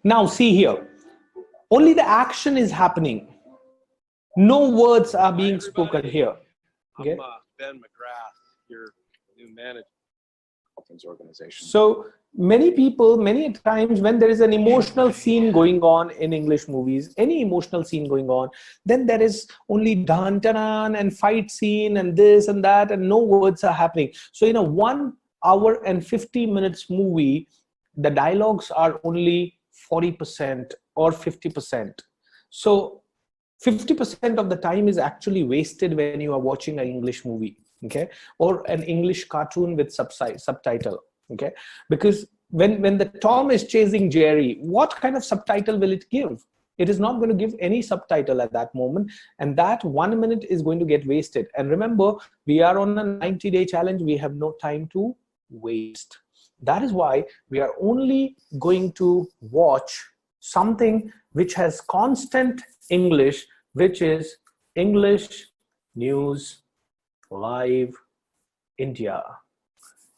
now see here, only the action is happening. No words are being spoken here. Okay? I'm Ben McGrath, your new manager. Organization. So many people, many times when there is an emotional scene going on in English movies, any emotional scene going on, then there is only dun dun dun and fight scene and this and that and no words are happening. So in a 1 hour and 50 minutes movie, the dialogues are only 40% or 50%. So 50% of the time is actually wasted when you are watching an English movie. Okay, or an English cartoon with subtitle. Okay, because when the Tom is chasing Jerry, what kind of subtitle will it give? It is not going to give any subtitle at that moment, and that 1 minute is going to get wasted. And remember, we are on a 90-day challenge. We have no time to waste. That is why we are only going to watch something which has constant English, which is English News Live India,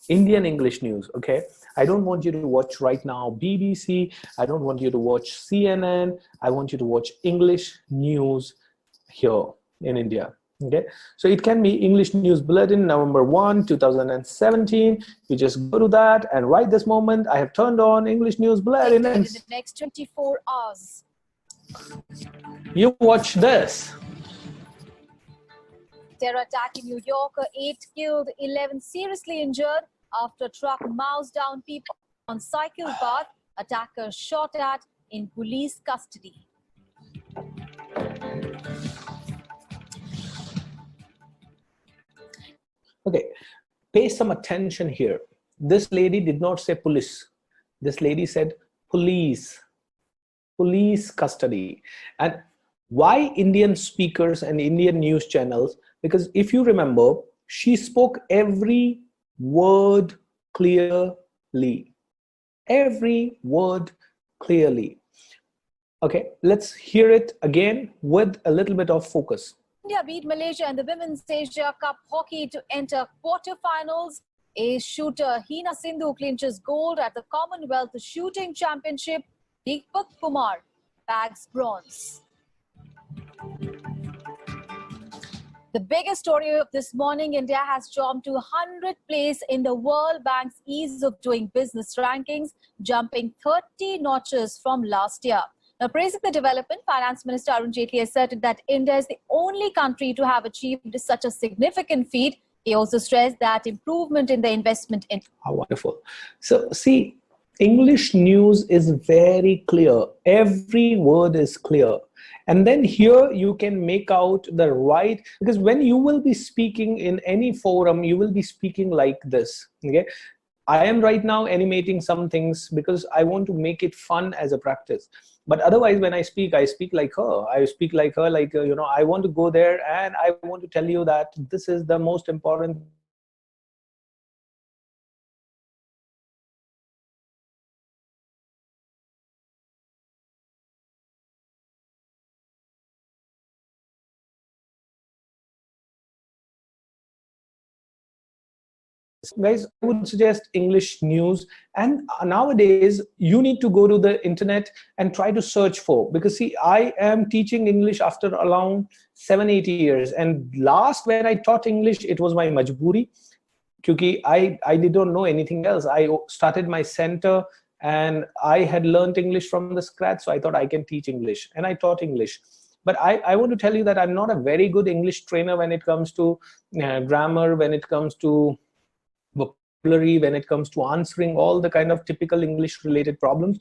Indian English news. Okay, I don't want you to watch right now BBC. I don't want you to watch CNN. I want you to watch English news here in India. Okay, so it can be English News Bulletin, November 1, 2017. You just go to that, and right this moment, I have turned on English News Bulletin. In the next 24 hours. You watch this. Terror attack in New York, 8 killed, 11 seriously injured after truck moused down people on cycle path. Attacker shot at in police custody. Okay, pay some attention here. This lady did not say police. This lady said police. Police custody. And why Indian speakers and Indian news channels? Because if you remember, she spoke every word clearly. Every word clearly. Okay, let's hear it again with a little bit of focus. India beat Malaysia in the Women's Asia Cup hockey to enter quarterfinals. Ace shooter Hina Sindhu clinches gold at the Commonwealth Shooting Championship. Deepak Kumar bags bronze. The biggest story of this morning, India has jumped to 100th place in the World Bank's Ease of Doing Business rankings, jumping 30 notches from last year. Now, praising the development, Finance Minister Arun Jaitley asserted that India is the only country to have achieved such a significant feat. He also stressed that improvement in the investment in... How wonderful. So, see, English news is very clear. Every word is clear. And then here you can make out the right, because when you will be speaking in any forum, you will be speaking like this. Okay, I am right now animating some things because I want to make it fun as a practice. But otherwise, when I speak like her. I speak like her, like, you know, I want to go there and I want to tell you that this is the most important. Guys, I would suggest English news, and nowadays you need to go to the internet and try to search for, because see, I am teaching English after around 7-8 years, and last when I taught English, it was my majburi, because I did not know anything else. I started my center and I had learned English from the scratch, so I thought I can teach English, and I taught English. But I want to tell you that I'm not a very good English trainer when it comes to grammar, when it comes to vocabulary, when it comes to answering all the kind of typical English related problems.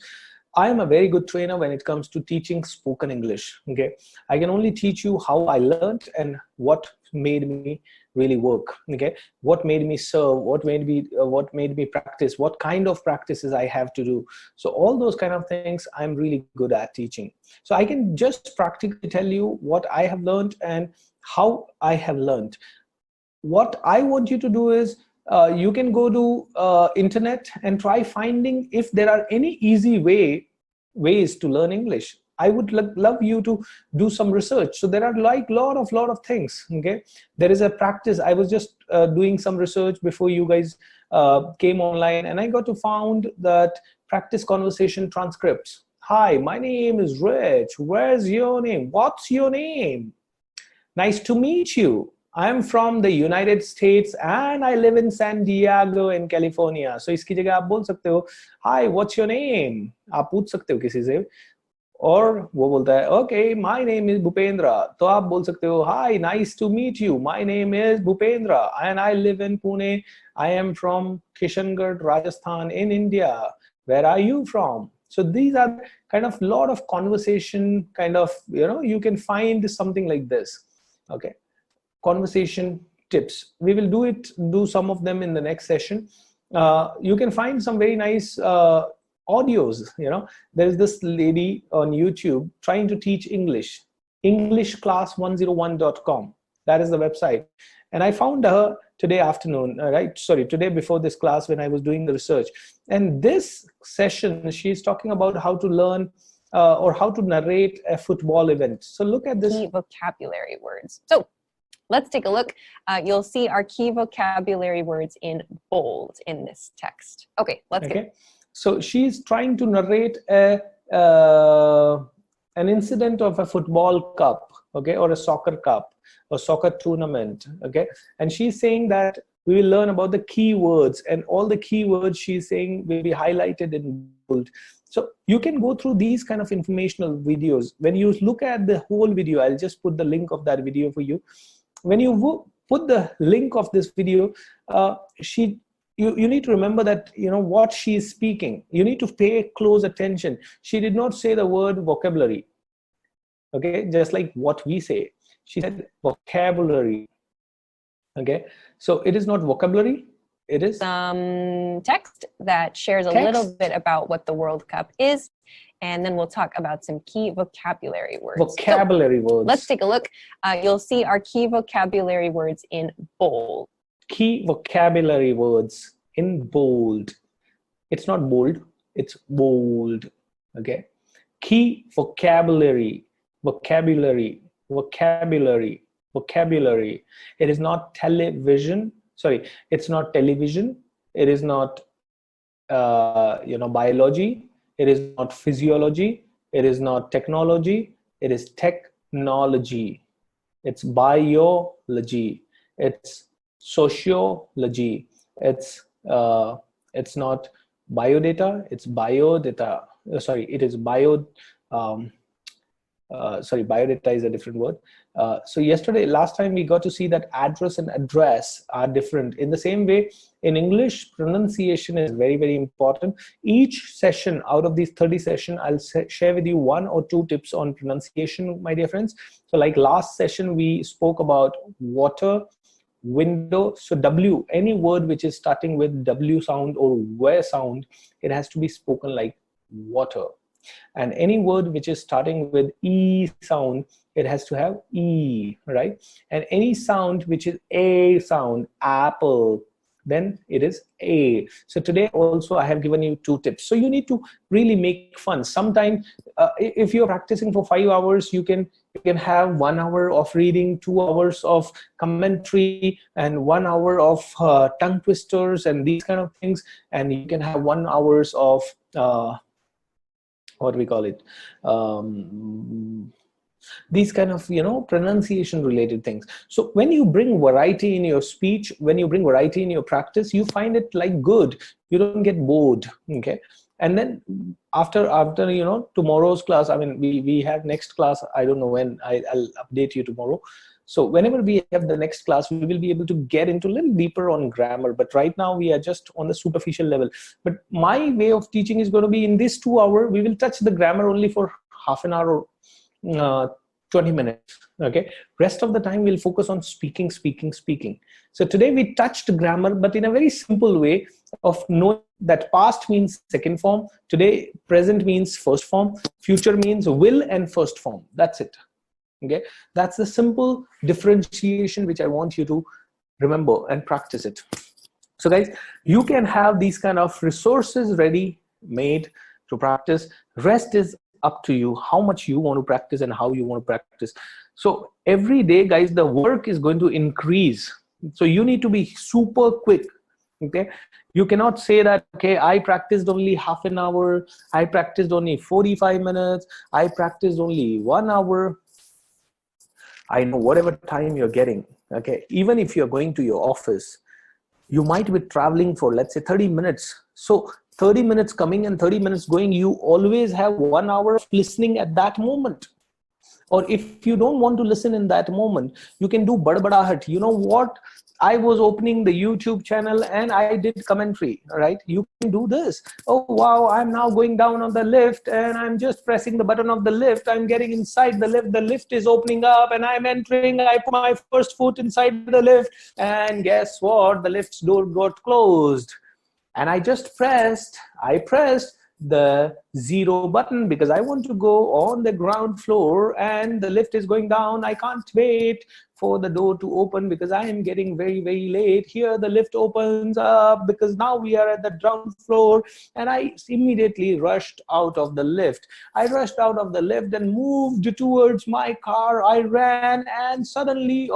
I am a very good trainer when it comes to teaching spoken English. Okay, I can only teach you how I learned and what made me really work. Okay, what made me serve, what made me practice, what kind of practices I have to do. So all those kind of things I'm really good at teaching. So I can just practically tell you what I have learned and how I have learned. What I want you to do is you can go to internet and try finding if there are any easy ways to learn English. I would love you to do some research. So there are like lot of things. Okay, there is a practice. I was just doing some research before you guys came online, and I got to found that practice conversation transcripts. Hi, my name is Rich. Where's your name? What's your name? Nice to meet you. I'm from the United States and I live in San Diego in California. So इसकी जगह आप बोल सकते हो, Hi, what's your name? आप पूछ सकते हो किसी से, और वो बोलता है, Okay, my name is Bhupendra. तो आप बोल सकते हो, Hi, nice to meet you. My name is Bhupendra and I live in Pune. I am from Kishangarh, Rajasthan in India. Where are you from? So these are kind of lot of conversation kind of, you can find something like this. Okay. Conversation tips. We will do some of them in the next session. You can find some very nice audios. There's this lady on YouTube trying to teach English, englishclass101.com. That is the website. And I found her today afternoon, today before this class when I was doing the research. And this session, she's talking about how to learn or how to narrate a football event. So look at this. Key vocabulary words. So let's take a look. You'll see our key vocabulary words in bold in this text. Okay, let's go. So she's trying to narrate an incident of a football cup, okay, or a soccer cup, or soccer tournament, okay. And she's saying that we will learn about the keywords, and all the keywords she's saying will be highlighted in bold. So you can go through these kind of informational videos. When you look at the whole video, I'll just put the link of that video for you. When you put the link of this video, you need to remember that, what she is speaking. You need to pay close attention. She did not say the word vocabulary, okay, just like what we say. She said vocabulary, okay. So it is not vocabulary, it is some text that shares a little bit about what the World Cup is, and then we'll talk about some key vocabulary words. Vocabulary words. Let's take a look. You'll see our key vocabulary words in bold. Key vocabulary words in bold. It's not bold, it's bold, okay. Key vocabulary. It is not television. Sorry, it's not television. It is not, biology. It is not physiology. It is not technology. It is technology. It's biology. It's sociology. It's not biodata. It's biodata. It is bio. Biodata is a different word. So last time we got to see that address and address are different. In the same way, in English, pronunciation is very, very important. Each session out of these 30 sessions, I'll share with you 1 or 2 tips on pronunciation, my dear friends. So like last session, we spoke about water, window. So W, any word which is starting with W sound or W sound, it has to be spoken like water. And any word which is starting with E sound, it has to have E, right? And any sound which is A sound, apple, then it is A. So today also I have given you 2 tips. So you need to really make fun. Sometimes if you're practicing for 5 hours, you can have 1 hour of reading, 2 hours of commentary, and 1 hour of tongue twisters and these kind of things. And you can have 1 hours of what we call it, these kind of pronunciation related things. So when you bring variety in your speech, when you bring variety in your practice, you find it like good. You don't get bored. Okay, And then after tomorrow's class, I mean, we have next class, I don't know when, I'll update you tomorrow. So whenever we have the next class, we will be able to get into a little deeper on grammar. But right now we are just on the superficial level. But my way of teaching is going to be in this 2 hour, we will touch the grammar only for half an hour, 20 minutes. Okay. Rest of the time we'll focus on speaking. So today we touched grammar, but in a very simple way of knowing that past means second form. Today, present means first form. Future means will and first form. That's it. Okay, that's the simple differentiation which I want you to remember and practice it. So guys, you can have these kind of resources ready made to practice. Rest is up to you, how much you want to practice and how you want to practice. So every day, guys, the work is going to increase. So you need to be super quick. Okay, you cannot say that, okay, I practiced only half an hour, I practiced only 45 minutes, I practiced only 1 hour. I know whatever time you're getting, okay, even if you're going to your office, you might be traveling for, let's say, 30 minutes. So 30 minutes coming and 30 minutes going, you always have 1 hour of listening at that moment. Or if you don't want to listen in that moment, you can do badbadahat. You know what? I was opening the YouTube channel and I did commentary, right? You can do this. Oh, wow, I'm now going down on the lift and I'm just pressing the button of the lift. I'm getting inside the lift. The lift is opening up and I'm entering. I put my first foot inside the lift. And guess what? The lift's door got closed. And I pressed the 0 button because I want to go on the ground floor and the lift is going down. I can't wait for the door to open because I am getting very, very late. Here the lift opens up because now we are at the ground floor, and I immediately rushed out of the lift. I rushed out of the lift and moved towards my car. I ran, and suddenly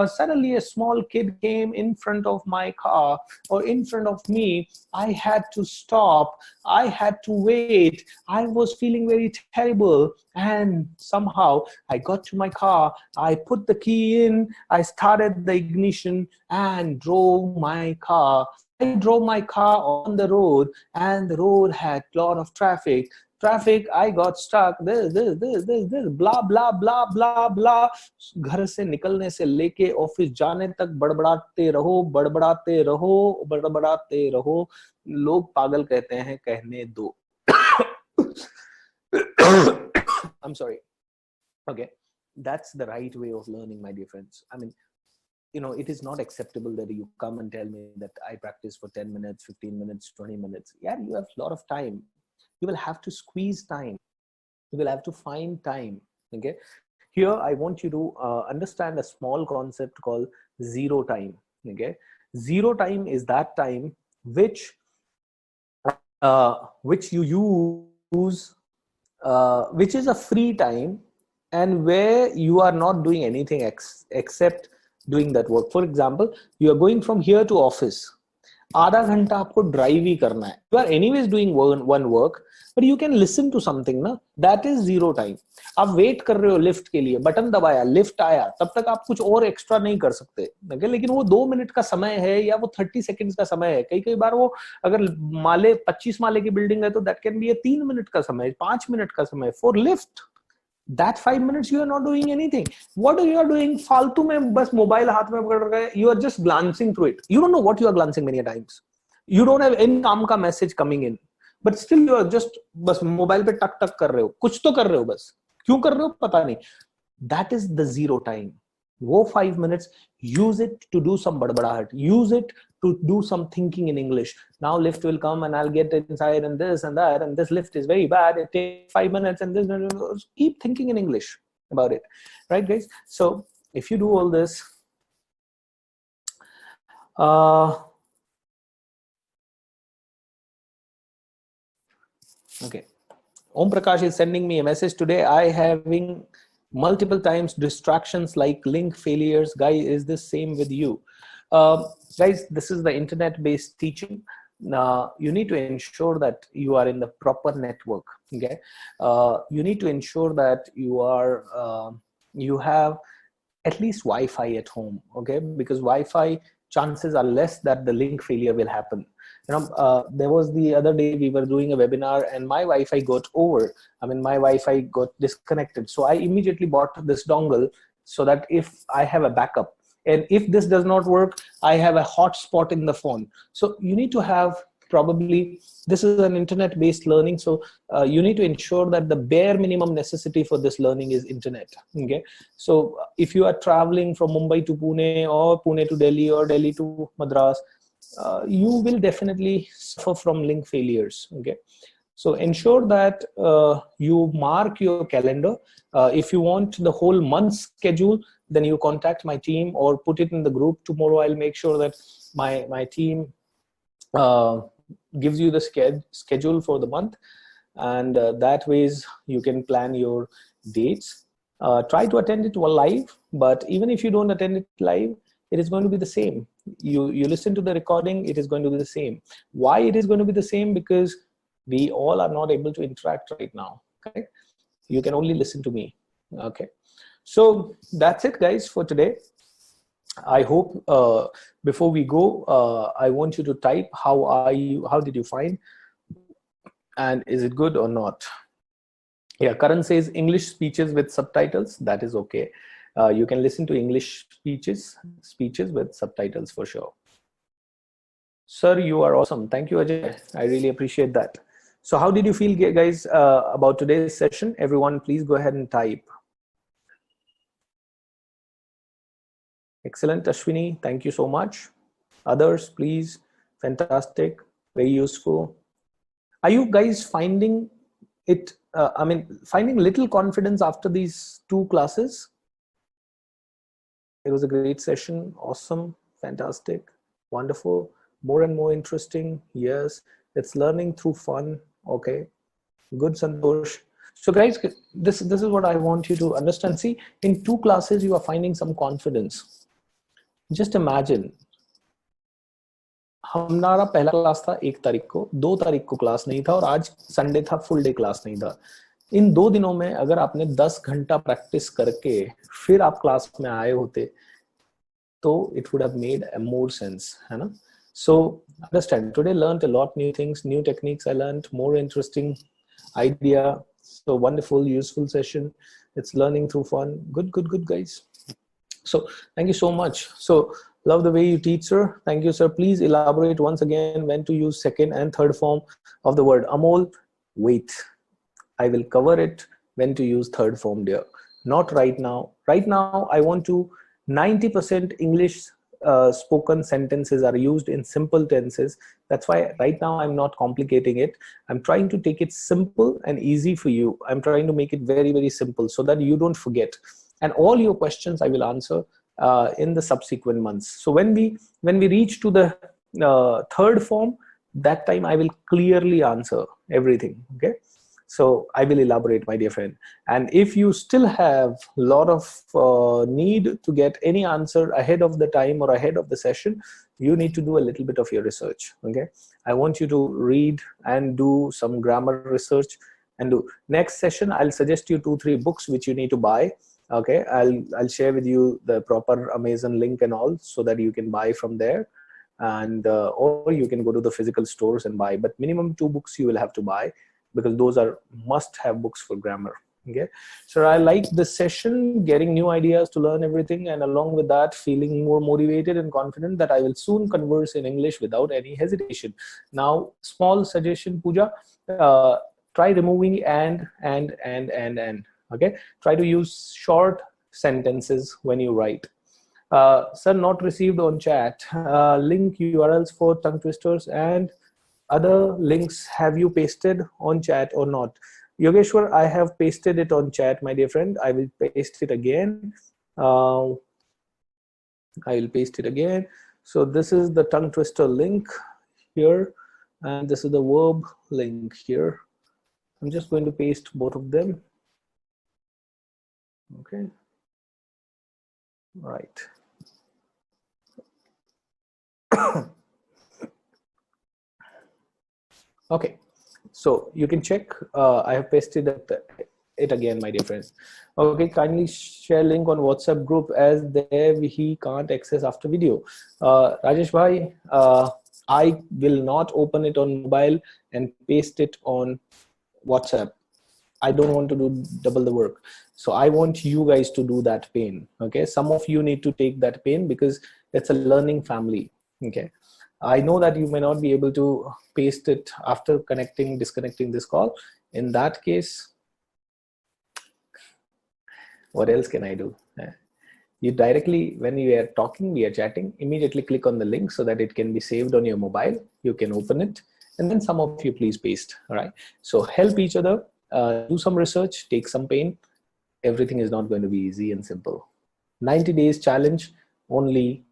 suddenly a small kid came in front of my car or in front of me. I had to stop. I had to wait. I was feeling very terrible. And somehow I got to my car. I put the key in. I started the ignition and drove my car. I drove my car on the road, and the road had a lot of traffic. I got stuck, this, blah, blah, blah, blah, blah. घर से निकलने से लेके office जाने तक बड़बड़ाते रहो. लोग पागल कहते हैं, कहने दो. I'm sorry. Okay, that's the right way of learning, my dear friends. I mean, it is not acceptable that you come and tell me that I practice for 10 minutes, 15 minutes, 20 minutes. Yeah, you have a lot of time. You will have to squeeze time. You will have to find time. Okay. Here, I want you to understand a small concept called zero time. Okay. Zero time is that time which you use, which is a free time, and where you are not doing anything except doing that work. For example, you are going from here to office. आधा घंटा आपको drive ही करना है. You are anyways doing one work, but you can listen to something ना. That is zero time. आप wait कर रहे हो लिफ्ट के लिए, बटन दबाया, लिफ्ट आया, तब तक आप कुछ और एक्स्ट्रा नहीं कर सकते. लेकिन वो 2 मिनट का समय है या वो 30 सेकंड्स का समय है. कई बार वो अगर 25 माले की बिल्डिंग है तो दैट कैन बी 3 मिनट का समय, 5 मिनट का समय. For lift, that 5 minutes you are not doing anything. What you are doing? फालतू में बस मोबाइल हाथ में पकड़ रहे. You are just glancing through it. You don't know what you are glancing many times. You don't have any काम का message coming in, but still you are just बस मोबाइल पे टक टक कर रहे हो. कुछ तो कर रहे हो, बस क्यों कर रहे हो पता नहीं. That is the zero time. वो 5 minutes, use it to do some badbadahat. Use it to do some thinking in English. Now lift will come and I'll get inside and this and that, and this lift is very bad. It takes 5 minutes and this. Keep thinking in English about it. Right, guys? So if you do all this, okay. Om Prakash is sending me a message today. I having multiple times distractions like link failures. Guys, is this same with you? Guys, this is the internet-based teaching. You need to ensure that you are in the proper network. Okay, you need to ensure that you are you have at least Wi-Fi at home. Okay, because Wi-Fi, chances are less that the link failure will happen. There was the other day we were doing a webinar and my Wi-Fi got my Wi-Fi got disconnected. So I immediately bought this dongle so that if I have a backup, and if this does not work, I have a hotspot in the phone. So you need to have, probably this is an internet-based learning, so you need to ensure that the bare minimum necessity for this learning is internet. Okay, so if you are traveling from Mumbai to Pune or Pune to Delhi or Delhi to Madras, you will definitely suffer from link failures. Okay, so ensure that you mark your calendar. If you want the whole month's schedule, then you contact my team or put it in the group. Tomorrow I'll make sure that my team gives you the schedule for the month, and that ways you can plan your dates. Try to attend it live, but even if you don't attend it live, it is going to be the same. You listen to the recording, it is going to be the same. Why it is going to be the same? Because we all are not able to interact right now. Okay, you can only listen to me. Okay, so that's it, guys, for today. I hope before we go, I want you to type how did you find, and is it good or not? Yeah, Karan says English speeches with subtitles. That is okay. You can listen to English speeches with subtitles for sure. Sir, you are awesome. Thank you, Ajay. I really appreciate that. So how did you feel, guys, about today's session? Everyone, please go ahead and type. Excellent, Ashwini. Thank you so much. Others, please. Fantastic. Very useful. Are you guys finding it, finding little confidence after these 2 classes? It was a great session. Awesome. Fantastic. Wonderful. More and more interesting. Yes. It's learning through fun. Okay. Good, Santosh. So guys, this is what I want you to understand. See, in 2 classes, you are finding some confidence. Just imagine, हमारा पहला class था 1 तारीख को, 2 तारीख को class नहीं था और आज संडे था, फुल डे क्लास नहीं था. इन 2 दिनों में अगर आपने 10 घंटा प्रैक्टिस करके फिर आप क्लास में आए होते तो it would have made more sense, है ना? So understand, today learned a lot new things, new techniques I learned, more interesting idea. So wonderful, useful session. It's learning through fun. Good guys. So thank you so much. So love the way you teach, sir. Thank you, sir. Please elaborate once again when to use 2nd and 3rd form of the word. Amol, wait. I will cover it when to use 3rd form, dear. Not right now. Right now, I want to 90% English spoken sentences are used in simple tenses. That's why right now I'm not complicating it. I'm trying to take it simple and easy for you. I'm trying to make it very, very simple so that you don't forget. And all your questions I will answer in the subsequent months. So when we reach to the 3rd form, that time I will clearly answer everything. Okay, so I will elaborate, my dear friend. And if you still have a lot of need to get any answer ahead of the time or ahead of the session, you need to do a little bit of your research. Okay, I want you to read and do some grammar research. And do next session, I'll suggest you 2-3 books which you need to buy. Okay, I'll share with you the proper Amazon link and all so that you can buy from there, and or you can go to the physical stores and buy, but minimum 2 books you will have to buy because those are must-have books for grammar. Okay, so I like this session, getting new ideas to learn everything, and along with that feeling more motivated and confident that I will soon converse in English without any hesitation. Now, small suggestion, Pooja, try removing and. Okay, try to use short sentences when you write. Sir, not received on chat. Link URLs for tongue twisters and other links, have you pasted on chat or not? Yogeshwar, I have pasted it on chat, my dear friend. I will paste it again. I will paste it again. So this is the tongue twister link here, and this is the verb link here. I'm just going to paste both of them. Okay, right. Okay, so you can check. I have pasted it again, my dear friends. Okay, kindly share link on WhatsApp group as there he can't access after video. Rajesh bhai, I will not open it on mobile and paste it on WhatsApp. I don't want to do double the work. So I want you guys to do that pain. Okay. Some of you need to take that pain because it's a learning family. Okay. I know that you may not be able to paste it after disconnecting this call. In that case, what else can I do? You directly, when we are talking, we are chatting, immediately click on the link so that it can be saved on your mobile. You can open it, and then some of you please paste. All right. So help each other, do some research, take some pain. Everything is not going to be easy and simple. 90 days challenge, only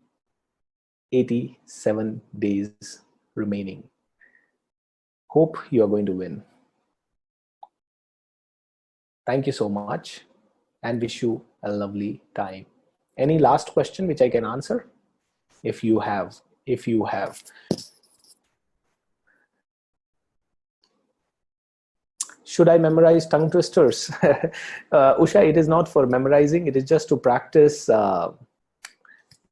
87 days remaining. Hope you are going to win. Thank you so much and wish you a lovely time. Any last question which I can answer? If you have. Should I memorize tongue twisters? Usha, it is not for memorizing. It is just to practice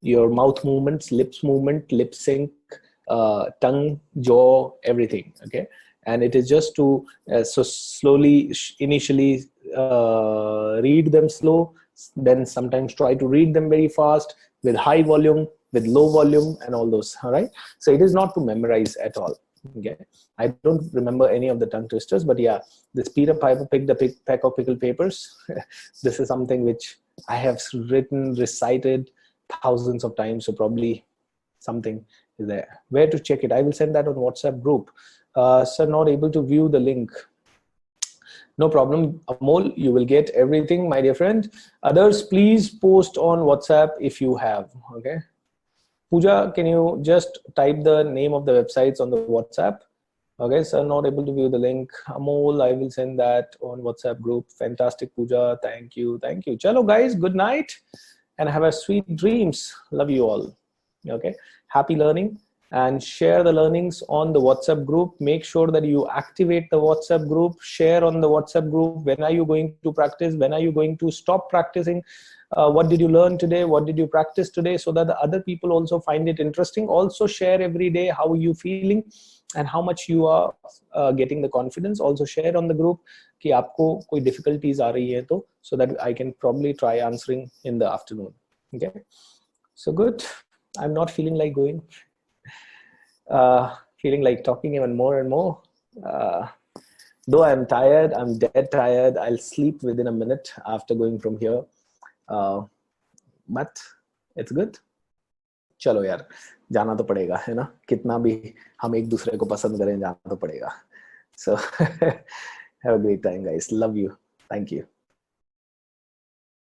your mouth movements, lips movement, lip sync, tongue, jaw, everything. Okay. And it is just to so slowly, initially read them slow, then sometimes try to read them very fast with high volume, with low volume, and all those. All right. So it is not to memorize at all. Okay. I don't remember any of the tongue twisters, but yeah, this Peter Piper picked a peck of pickled papers. This is something which I have written, recited thousands of times. So probably something is there. Where to check it? I will send that on WhatsApp group. Sir, not able to view the link. No problem, Amol, you will get everything, my dear friend. Others, please post on WhatsApp if you have, okay? Pooja, can you just type the name of the websites on the WhatsApp? Okay, sir, not able to view the link. Amol, I will send that on WhatsApp group. Fantastic, Pooja, thank you, thank you. Chalo guys, good night and have a sweet dreams. Love you all, okay? Happy learning. And share the learnings on the WhatsApp group. Make sure that you activate the WhatsApp group, share on the WhatsApp group. When are you going to practice? When are you going to stop practicing? What did you learn today? What did you practice today? So that the other people also find it interesting. Also share every day how you feeling and how much you are getting the confidence. Also share on the group कि आपको कोई difficulties आ रही है तो, so that I can probably try answering in the afternoon. Okay. So good. I'm not feeling like going. Feeling like talking even more and more. Though I'm tired, I'm dead tired. I'll sleep within a minute after going from here. But it's good. चलो यार, जाना तो पड़ेगा, है ना? कितना भी हम एक दूसरे को पसंद करें, जाना तो पड़ेगा. So have a great time, guys. Love you. Thank you.